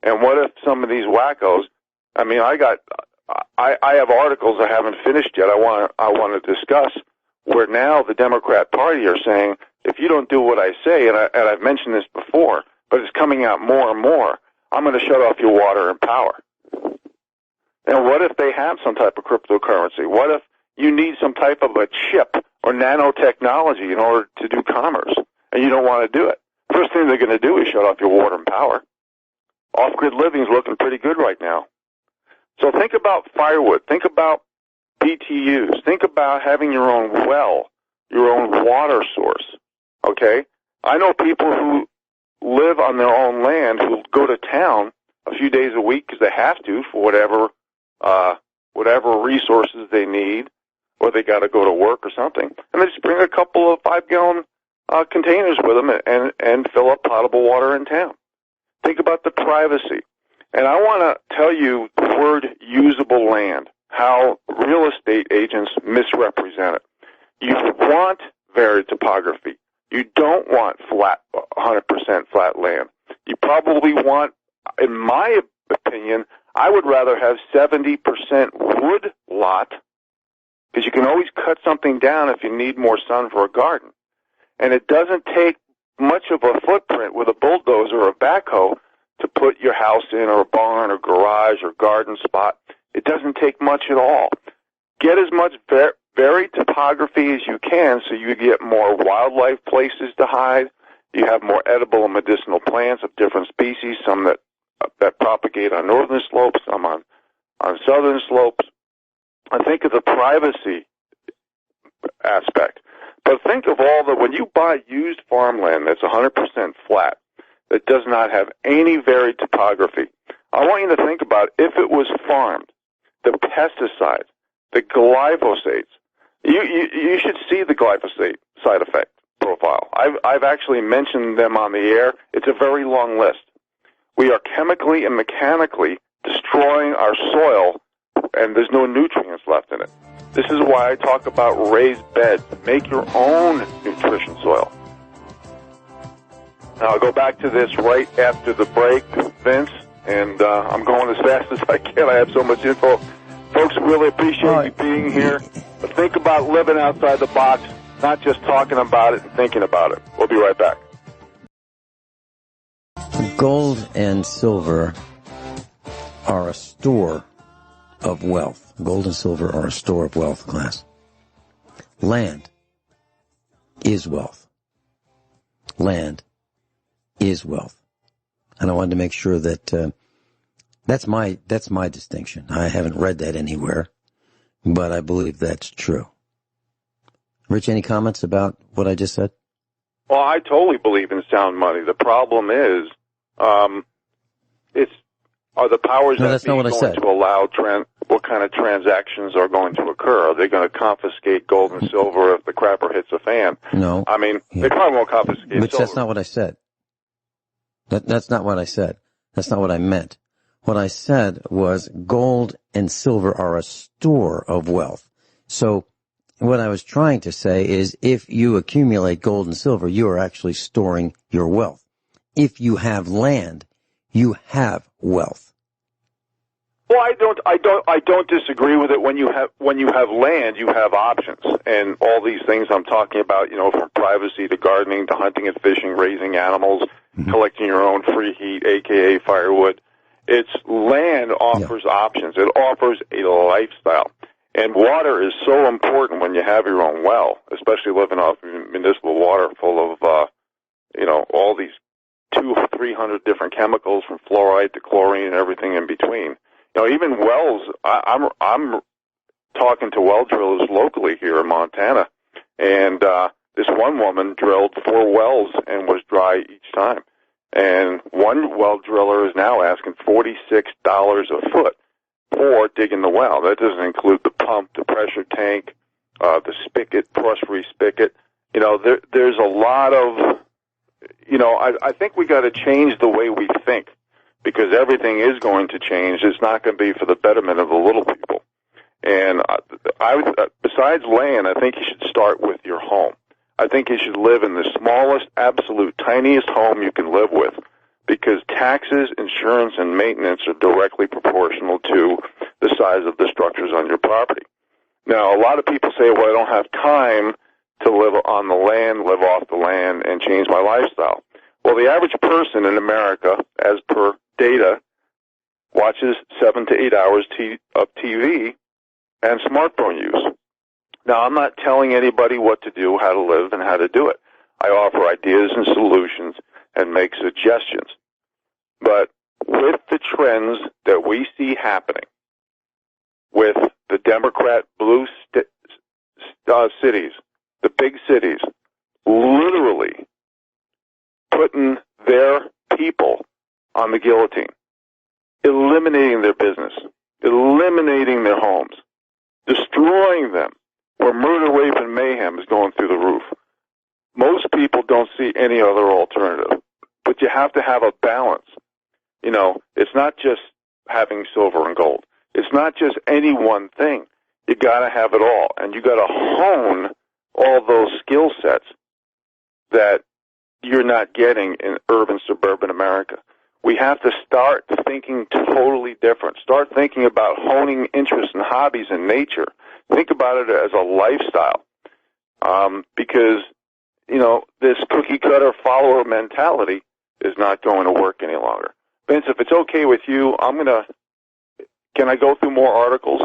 And what if some of these wackos, I have articles I haven't finished yet I want to discuss where now the Democrat Party are saying, if you don't do what I say, and I've mentioned this before, but it's coming out more and more, I'm going to shut off your water and power. And what if they have some type of cryptocurrency? What if you need some type of a chip or nanotechnology in order to do commerce, and you don't want to do it? First thing they're going to do is shut off your water and power. Off-grid living is looking pretty good right now. So think about firewood. Think about BTUs. Think about having your own well, your own water source, okay? I know people who live on their own land who go to town a few days a week because they have to for whatever resources they need, or they got to go to work or something, and they just bring a couple of 5-gallon containers with them and fill up potable water in town. Think about the privacy. And I want to tell you the word usable land, how real estate agents misrepresent it. You want varied topography. You don't want 100% flat land. You probably want, in my opinion, I would rather have 70% wood lot, because you can always cut something down if you need more sun for a garden. And it doesn't take much of a footprint with a bulldozer or a backhoe to put your house in, or a barn or garage or garden spot. It doesn't take much at all. Get as much varied topography as you can so you get more wildlife places to hide. You have more edible and medicinal plants of different species, some that propagate on northern slopes, some on southern slopes. And think of the privacy aspect. But think of when you buy used farmland that's 100% flat, that does not have any varied topography, I want you to think about if it was farmed, the pesticides, the glyphosates. You should see the glyphosate side effect profile. I've actually mentioned them on the air. It's a very long list. We are chemically and mechanically destroying our soil, and there's no nutrients left in it. This is why I talk about raised beds. Make your own nutrition soil. Now, I'll go back to this right after the break, Vince, and I'm going as fast as I can. I have so much info. Folks, really appreciate you being here. But think about living outside the box, not just talking about it and thinking about it. We'll be right back. Gold and silver are a store of wealth. Gold and silver are a store of wealth, class. Land is wealth. Land is wealth. And I wanted to make sure that that's my distinction. I haven't read that anywhere, but I believe that's true. Rich, any comments about what I just said? Well, I totally believe in sound money. The problem is, are the powers that be going to allow what kind of transactions are going to occur? Are they going to confiscate gold and silver if the crapper hits a fan? No. I mean, they probably won't confiscate But silver. that's not what I said. That's not what I said. That's not what I meant. What I said was gold and silver are a store of wealth. So what I was trying to say is if you accumulate gold and silver, you are actually storing your wealth. If you have land, you have wealth. Well, I don't disagree with it. When you have land, you have options, and all these things I'm talking about, from privacy to gardening to hunting and fishing, raising animals, collecting your own free heat, aka firewood. It's land offers options. It offers a lifestyle, and water is so important when you have your own well, especially living off municipal water full of all these 200-300 different chemicals, from fluoride to chlorine and everything in between. Even wells, I'm talking to well drillers locally here in Montana, and this one woman drilled 4 wells and was dry each time. And one well driller is now asking $46 a foot for digging the well. That doesn't include the pump, the pressure tank, the spigot, frost-free spigot. There's a lot of, I think we got to change the way we think, because everything is going to change. It's not going to be for the betterment of the little people. And besides land, I think you should start with your home. I think you should live in the smallest, absolute, tiniest home you can live with, because taxes, insurance, and maintenance are directly proportional to the size of the structures on your property. Now, a lot of people say, well, I don't have time to live on the land, live off the land, and change my lifestyle. Well, the average person in America, as per data, watches 7 to 8 hours of TV and smartphone use. Now, I'm not telling anybody what to do, how to live, and how to do it. I offer ideas and solutions and make suggestions. But with the trends that we see happening, with the Democrat blue cities, the big cities, literally putting their people on the guillotine, eliminating their business, eliminating their homes, destroying them, where murder, rape, and mayhem is going through the roof. Most people don't see any other alternative, but you have to have a balance. You know, it's not just having silver and gold. It's not just any one thing. You got to have it all, and you got to hone all those skill sets that you're not getting in urban, suburban America. We have to start thinking totally different. Start thinking about honing interests and hobbies in nature. Think about it as a lifestyle, because, you know, this cookie-cutter follower mentality is not going to work any longer. Vince, if it's okay with you, can I go through more articles?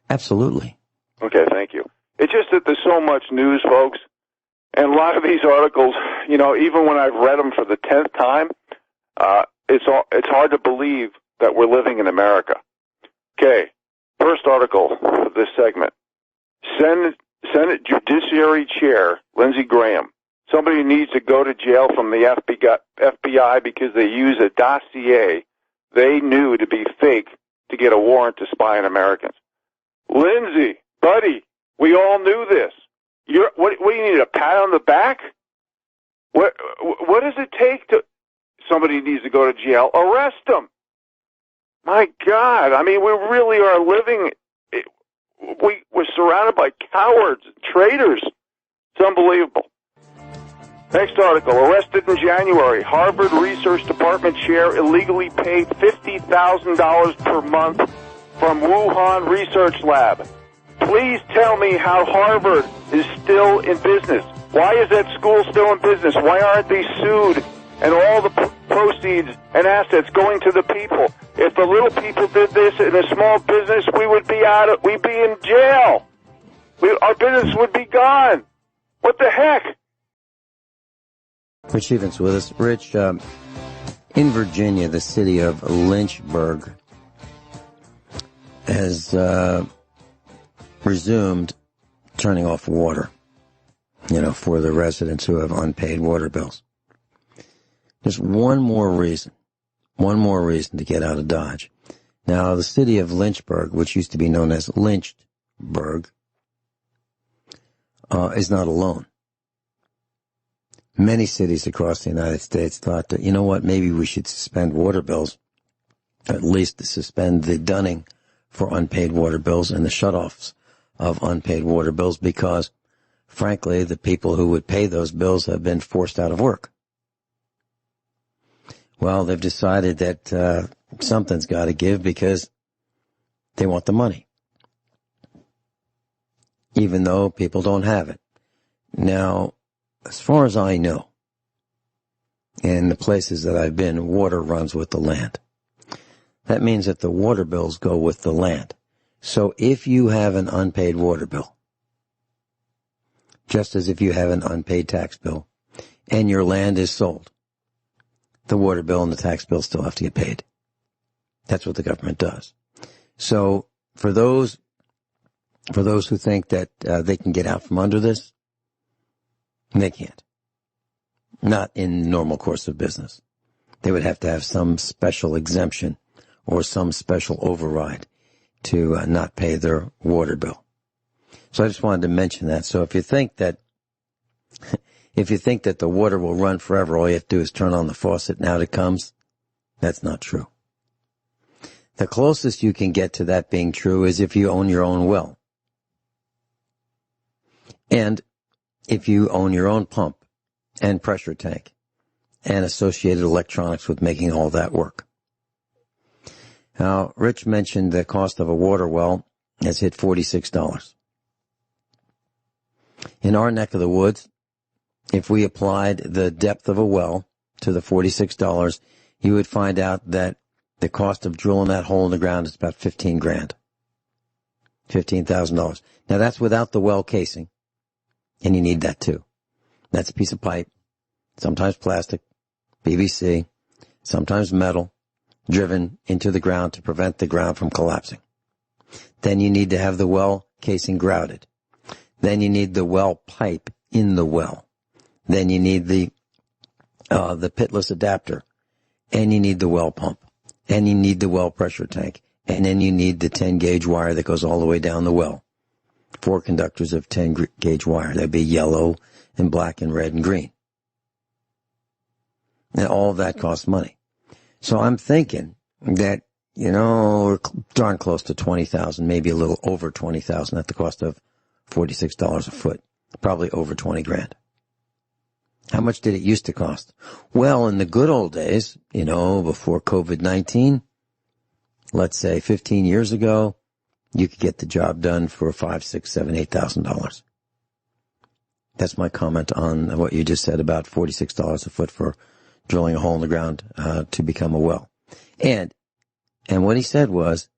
Absolutely. Okay, thank you. It's just that there's so much news, folks, and a lot of these articles, you know, even when I've read them for the 10th time, it's hard to believe that we're living in America. Okay, first article for this segment. Senate Judiciary Chair Lindsey Graham. Somebody needs to go to jail from the FBI because they use a dossier they knew to be fake to get a warrant to spy on Americans. Lindsey, buddy, we all knew this. What do you need, a pat on the back? What does it take to... Somebody needs to go to jail. Arrest them. My God, I mean, we really are living... We're surrounded by cowards, traitors. It's unbelievable. Next article. Arrested in January. Harvard Research Department chair illegally paid $50,000 per month from Wuhan Research Lab. Please tell me how Harvard is still in business. Why is that school still in business? Why aren't they sued and all the proceeds and assets going to the people? If the little people did this in a small business, we'd be in jail. Our business would be gone. What the heck? Rich Stevens with us. Rich, in Virginia, the city of Lynchburg has resumed turning off water, for the residents who have unpaid water bills. There's one more reason to get out of Dodge. Now, the city of Lynchburg, which used to be known as Lynchburg, is not alone. Many cities across the United States thought that, you know what, maybe we should suspend water bills, at least to suspend the dunning for unpaid water bills and the shutoffs of unpaid water bills because, frankly, the people who would pay those bills have been forced out of work. Well, they've decided that something's got to give because they want the money, even though people don't have it. Now, as far as I know, in the places that I've been, water runs with the land. That means that the water bills go with the land. So if you have an unpaid water bill, just as if you have an unpaid tax bill, and your land is sold, the water bill and the tax bill still have to get paid. That's what the government does. So for those who think that they can get out from under this, they can't. Not in the normal course of business. They would have to have some special exemption or some special override to not pay their water bill. So I just wanted to mention that. So if you think that the water will run forever, all you have to do is turn on the faucet and out it comes, that's not true. The closest you can get to that being true is if you own your own well. And if you own your own pump and pressure tank and associated electronics with making all that work. Now, Rich mentioned the cost of a water well has hit $46. In our neck of the woods, if we applied the depth of a well to the $46, you would find out that the cost of drilling that hole in the ground is about $15,000. $15,000. Now, that's without the well casing. And you need that too. That's a piece of pipe, sometimes plastic, PVC, sometimes metal, driven into the ground to prevent the ground from collapsing. Then you need to have the well casing grouted. Then you need the well pipe in the well. Then you need the the pitless adapter, and you need the well pump, and you need the well pressure tank, and then you need the 10-gauge wire that goes all the way down the well. 4 conductors of 10-gauge wire. That'd be yellow and black and red and green. And all of that costs money. So I'm thinking that, we're darn close to $20,000, maybe a little over $20,000 at the cost of $46 a foot. Probably over $20,000. How much did it used to cost? Well, in the good old days, before COVID-19, let's say 15 years ago, you could get the job done for $5,000, $6,000, $7,000, $8,000. That's my comment on what you just said about $46 a foot for drilling a hole in the ground to become a well. And what he said was,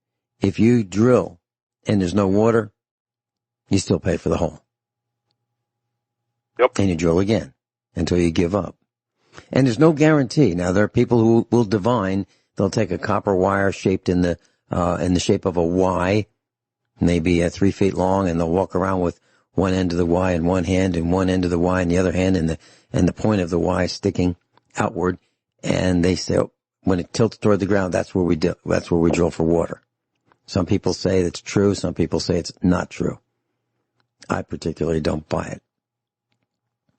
if you drill and there's no water, you still pay for the hole. Yep. And you drill again until you give up. And there's no guarantee. Now, there are people who will divine. They'll take a copper wire shaped in the shape of a Y, maybe 3 feet long, and they'll walk around with one end of the Y in one hand and one end of the Y in the other hand, and the point of the Y sticking outward. And they say, when it tilts toward the ground, that's where we drill for water. Some people say it's true. Some people say it's not true. I particularly don't buy it.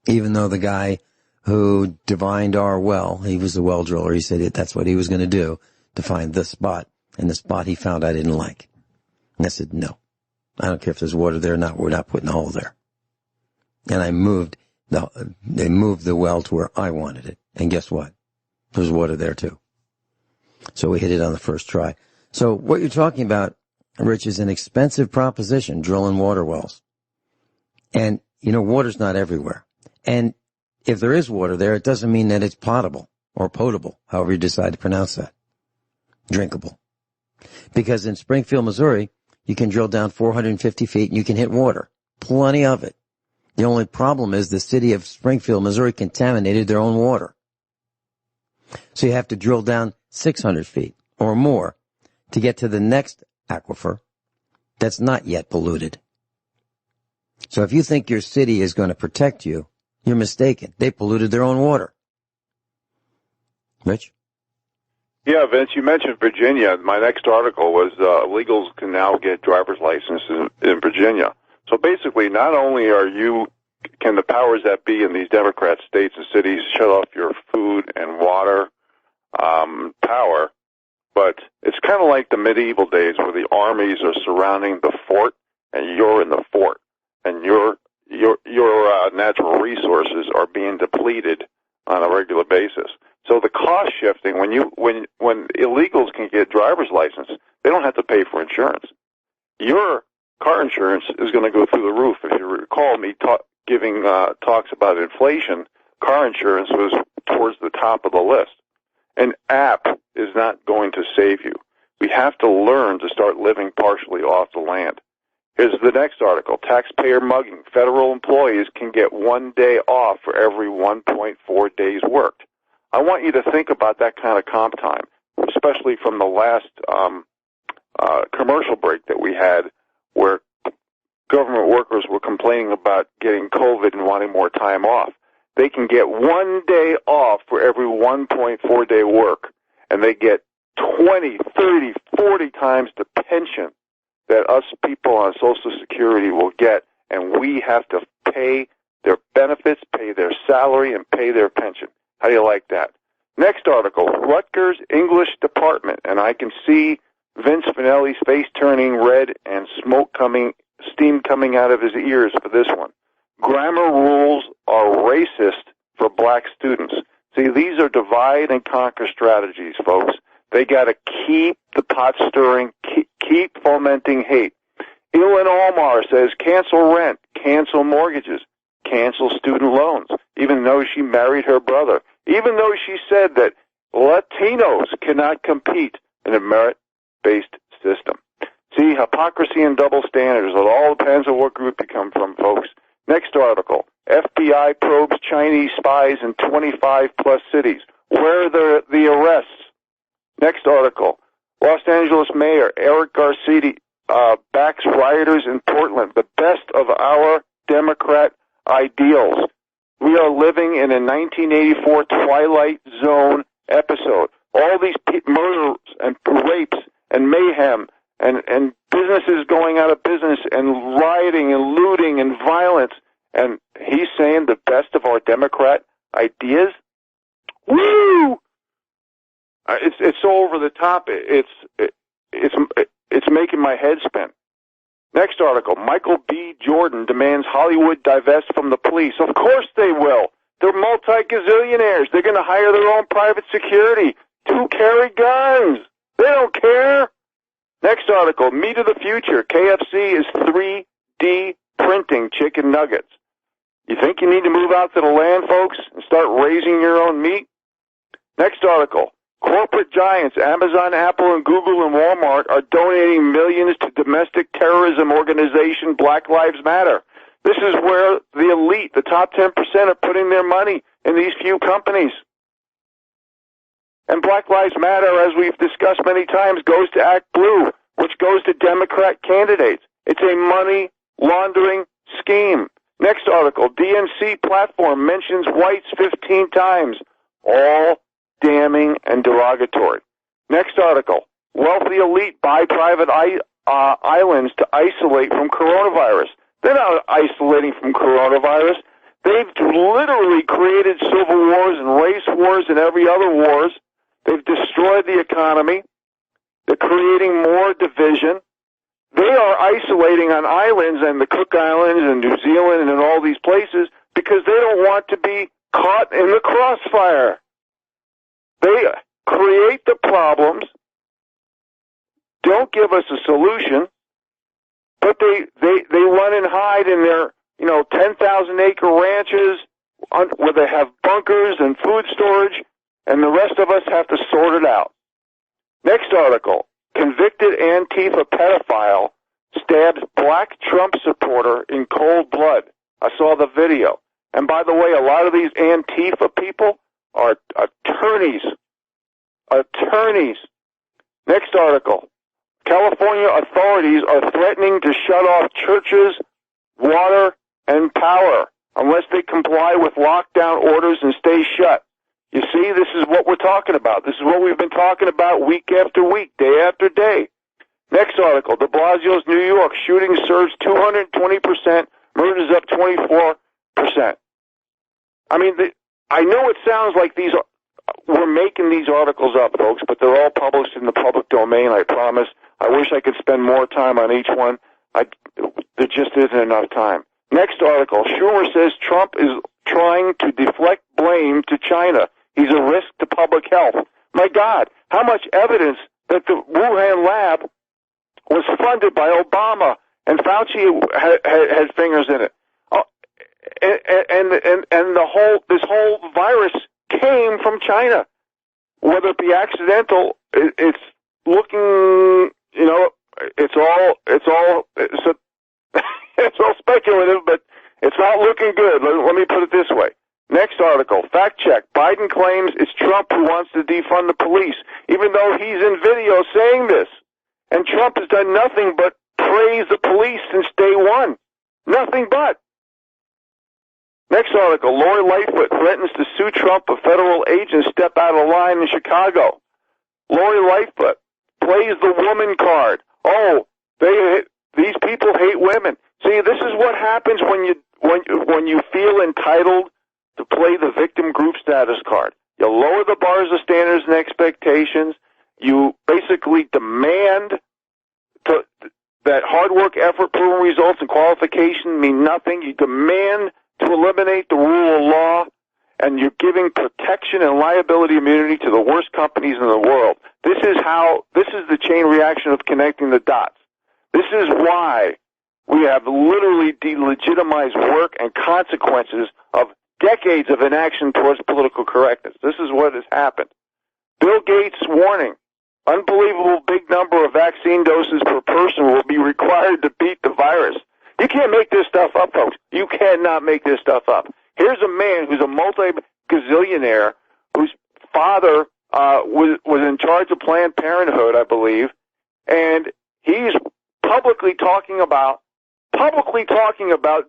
Even though the guy who divined our well, he was a well driller, he said that's what he was going to do, to find the spot. And the spot he found I didn't like. And I said, no. I don't care if there's water there or not. We're not putting a hole there. And they moved the well to where I wanted it. And guess what? There's water there too. So we hit it on the first try. So what you're talking about, Rich, is an expensive proposition, drilling water wells. And, water's not everywhere. And if there is water there, it doesn't mean that it's potable or potable, however you decide to pronounce that. Drinkable. Because in Springfield, Missouri, you can drill down 450 feet and you can hit water. Plenty of it. The only problem is the city of Springfield, Missouri contaminated their own water. So you have to drill down 600 feet or more to get to the next aquifer that's not yet polluted. So if you think your city is going to protect you, you're mistaken. They polluted their own water. Rich? Yeah, Vince, you mentioned Virginia. My next article was illegals can now get driver's licenses in Virginia. So basically, not only can the powers that be in these Democrat states and cities shut off your food and water power, but it's kind of like the medieval days where the armies are surrounding the fort and you're in the fort, and your natural resources are being depleted on a regular basis. So the cost shifting, when illegals can get driver's license, they don't have to pay for insurance. Your car insurance is going to go through the roof. If you recall me giving talks about inflation, car insurance was towards the top of the list. An app is not going to save you. We have to learn to start living partially off the land. Here's the next article. Taxpayer mugging. Federal employees can get 1 day off for every 1.4 days worked. I want you to think about that kind of comp time, especially from the last commercial break that we had, where government workers were complaining about getting COVID and wanting more time off. They can get 1 day off for every 1.4 day work, and they get 20, 30, 40 times the pension that us people on Social Security will get, and we have to pay their benefits, pay their salary, and pay their pension. How do you like that? Next article, Rutgers English Department, and I can see Vince Finelli's face turning red and steam coming out of his ears for this one. Grammar rules are racist for black students. See, these are divide and conquer strategies, folks. They got to keep the pot stirring, keep fomenting hate. Ilan Almar says cancel rent, cancel mortgages, cancel student loans, even though she married her brother, even though she said that Latinos cannot compete in a merit-based system. See, hypocrisy and double standards. It all depends on what group you come from, folks. Next article, FBI probes Chinese spies in 25-plus cities. Where are the arrests? Next article, Los Angeles Mayor Eric Garcetti backs rioters in Portland, the best of our Democrat ideals. We are living in an 1984 Twilight Zone episode. All these murders and rapes and mayhem and businesses going out of business and rioting and looting and violence. And he's saying the best of our Democrat ideas? Woo! It's so over the top. It's making my head spin. Next article, Michael B. Jordan demands Hollywood divest from the police. Of course they will. They're multi-gazillionaires. They're going to hire their own private security to carry guns. They don't care. Next article, Meat of the Future. KFC is 3D printing chicken nuggets. You think you need to move out to the land, folks, and start raising your own meat? Next article, corporate giants Amazon, Apple, and Google and Walmart are donating millions to domestic terrorism organization Black Lives Matter. This is where the elite, the top 10%, are putting their money in these few companies. And Black Lives Matter, as we've discussed many times, goes to Act Blue, which goes to Democrat candidates. It's a money laundering scheme. Next article, DNC platform mentions whites 15 times, all damning and derogatory. Next article, wealthy elite buy private islands to isolate from coronavirus. They're not isolating from coronavirus. They've literally created civil wars and race wars and every other wars. They've destroyed the economy. They're creating more division. They are isolating on islands and the Cook Islands and New Zealand and in all these places because they don't want to be caught in the crossfire. They create the problems, don't give us a solution, but they run and hide in their 10,000-acre ranches where they have bunkers and food storage, and the rest of us have to sort it out. Next article, convicted Antifa pedophile stabs black Trump supporter in cold blood. I saw the video. And by the way, a lot of these Antifa people are attorneys. Attorneys. Next article, California authorities are threatening to shut off churches, water, and power unless they comply with lockdown orders and stay shut. You see, this is what we're talking about. This is what we've been talking about week after week, day after day. Next article, de Blasio's New York shooting surged 220%, murders up 24%. I mean, I know it sounds like we're making these articles up, folks, but they're all published in the public domain, I promise. I wish I could spend more time on each one. There just isn't enough time. Next article, Schumer says Trump is trying to deflect blame to China. He's a risk to public health. My God, how much evidence that the Wuhan lab was funded by Obama and Fauci had fingers in it. And this whole virus came from China. Whether it be accidental, it's looking, it's all speculative, but it's not looking good. Let me put it this way. Next article, fact check. Biden claims it's Trump who wants to defund the police, even though he's in video saying this. And Trump has done nothing but praise the police since day one. Nothing but. Next article, Lori Lightfoot threatens to sue Trump if federal agents step out of line in Chicago. Lori Lightfoot plays the woman card. Oh, these people hate women. See, this is what happens when you feel entitled to play the victim group status card. You lower the bars of standards and expectations. You basically demand that hard work, effort, proven results, and qualification mean nothing. You demand to eliminate the rule of law, and you're giving protection and liability immunity to the worst companies in the world. This is the chain reaction of connecting the dots. This is why we have literally delegitimized work and consequences of decades of inaction towards political correctness. This is what has happened. Bill Gates warning, unbelievable big number of vaccine doses per person will be required to beat the virus. You can't make this stuff up, folks. You cannot make this stuff up. Here's a man who's a multi-gazillionaire whose father was in charge of Planned Parenthood, I believe, and he's publicly talking about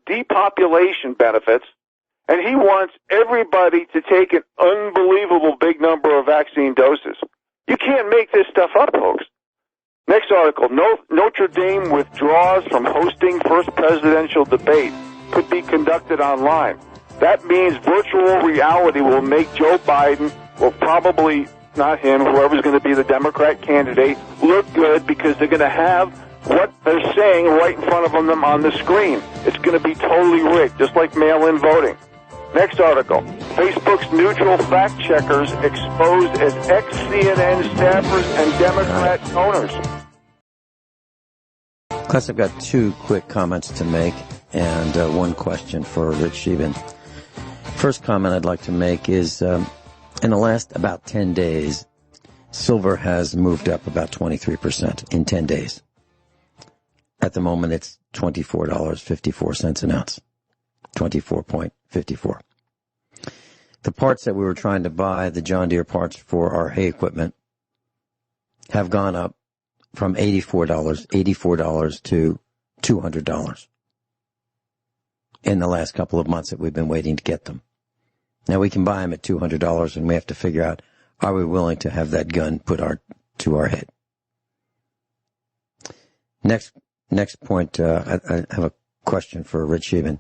depopulation benefits And he wants everybody to take an unbelievable big number of vaccine doses. You can't make this stuff up, folks. Next article, Notre Dame withdraws from hosting first presidential debate. Could be conducted online. That means virtual reality will make Joe Biden, well, probably not him, whoever's going to be the Democrat candidate, look good because they're going to have what they're saying right in front of them on the screen. It's going to be totally rigged, just like mail-in voting. Next article, Facebook's neutral fact-checkers exposed as ex-CNN staffers and Democrat owners. Class, I've got two quick comments to make and one question for Rich Scheben. First comment I'd like to make is in the last about 10 days, silver has moved up about 23% in 10 days. At the moment, it's $24.54 an ounce, 24.54. The parts that we were trying to buy, the John Deere parts for our hay equipment, have gone up from $84 to $200 in the last couple of months that we've been waiting to get them. Now we can buy them at $200, and we have to figure out, are we willing to have that gun put to our head? Next point, I have a question for Rich Scheben.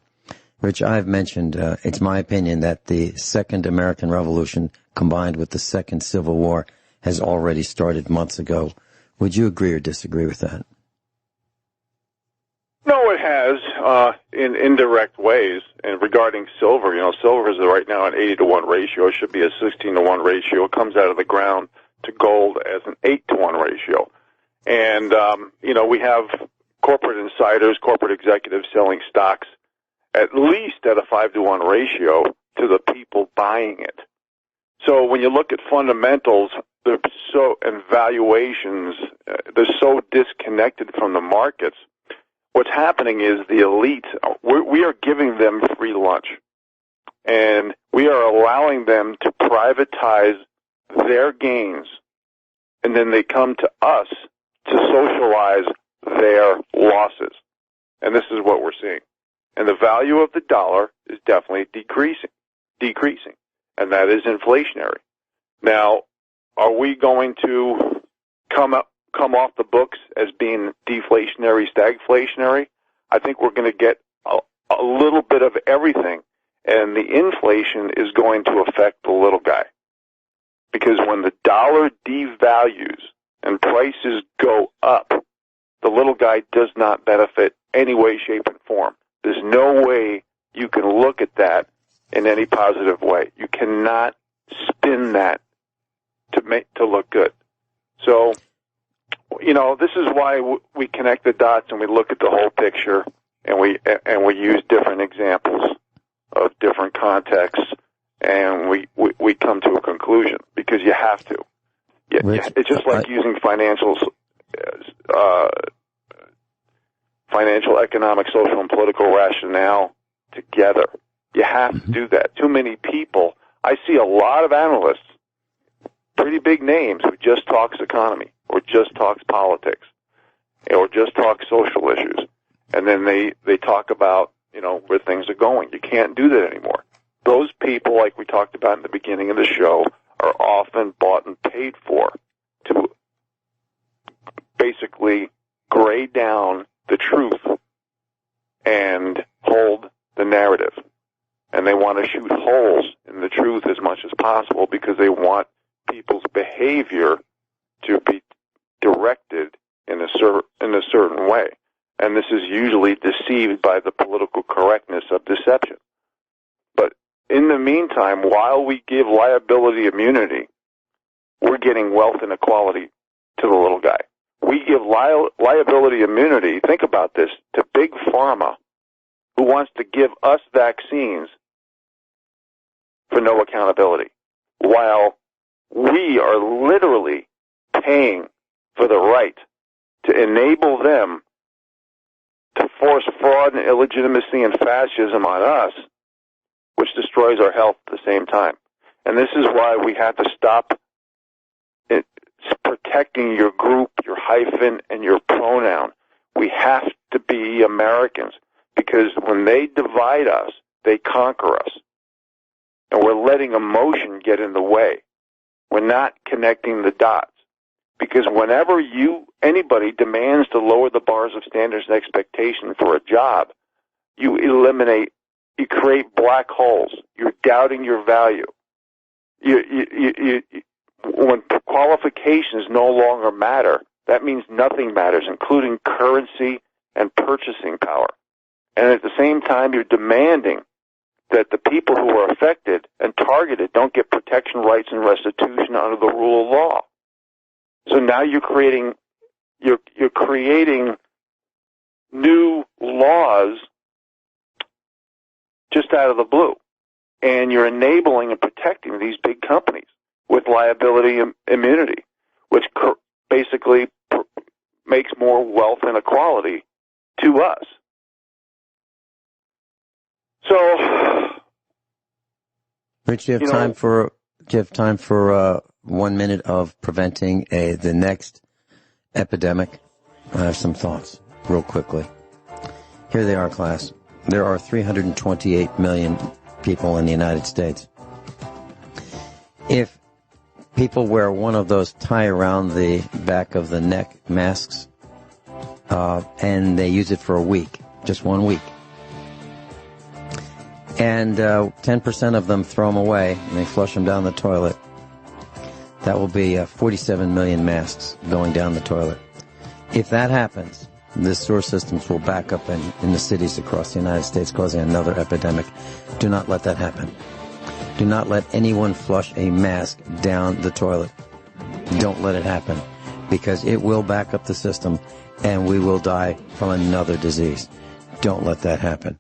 Rich, I've mentioned, it's my opinion that the Second American Revolution combined with the Second Civil War has already started months ago. Would you agree or disagree with that? No, it has, in indirect ways. And regarding silver, silver is right now an 80-to-1 ratio. It should be a 16-to-1 ratio. It comes out of the ground to gold as an 8-to-1 ratio. And, we have corporate insiders, corporate executives selling stocks at least at a 5-to-1 ratio to the people buying it. So when you look at fundamentals, and valuations, they're so disconnected from the markets. What's happening is the elites, we are giving them free lunch, and we are allowing them to privatize their gains, and then they come to us to socialize their losses. And this is what we're seeing. And the value of the dollar is definitely decreasing, and that is inflationary. Now, are we going to come off the books as being deflationary, stagflationary? I think we're going to get a little bit of everything, and the inflation is going to affect the little guy. Because when the dollar devalues and prices go up, the little guy does not benefit any way, shape, and form. There's no way you can look at that in any positive way. You cannot spin that to look good. So, this is why we connect the dots and we look at the whole picture, and we use different examples of different contexts, and we come to a conclusion because you have to. It's just like using financial, economic, social, and political rationale together. You have to do that. Too many people. I see a lot of analysts, pretty big names, who just talks economy or just talks politics or just talks social issues, and then they talk about where things are going. You can't do that anymore. Those people, like we talked about in the beginning of the show, are often bought and paid for to basically gray down the truth and hold the narrative. And they want to shoot holes in the truth as much as possible because they want people's behavior to be directed in a certain way. And this is usually deceived by the political correctness of deception. But in the meantime, while we give liability immunity, we're getting wealth inequality to the little guy. We give liability immunity, think about this, to Big Pharma, who wants to give us vaccines for no accountability, while we are literally paying for the right to enable them to force fraud and illegitimacy and fascism on us, which destroys our health at the same time. And this is why we have to stop protecting your group, your hyphen, and your pronoun. We have to be Americans, because when they divide us, they conquer us. And we're letting emotion get in the way. We're not connecting the dots. Because whenever anybody demands to lower the bars of standards and expectation for a job, you create black holes. You're doubting your value. When qualifications no longer matter, that means nothing matters, including currency and purchasing power. And at the same time, you're demanding that the people who are affected and targeted don't get protection rights and restitution under the rule of law. So now you're creating new laws just out of the blue, and you're enabling and protecting these big companies with liability immunity, which basically makes more wealth inequality to us. So, Rich, do you have time for 1 minute of preventing the next epidemic? I have some thoughts real quickly. Here they are, class. There are 328 million people in the United States. If people wear one of those tie around the back of the neck masks, and they use it for a week, just 1 week, and 10% of them throw them away and they flush them down the toilet, that will be 47 million masks going down the toilet. If that happens, the sewer systems will back up in the cities across the United States, causing another epidemic. Do not let that happen. Do not let anyone flush a mask down the toilet. Don't let it happen, because it will back up the system and we will die from another disease. Don't let that happen.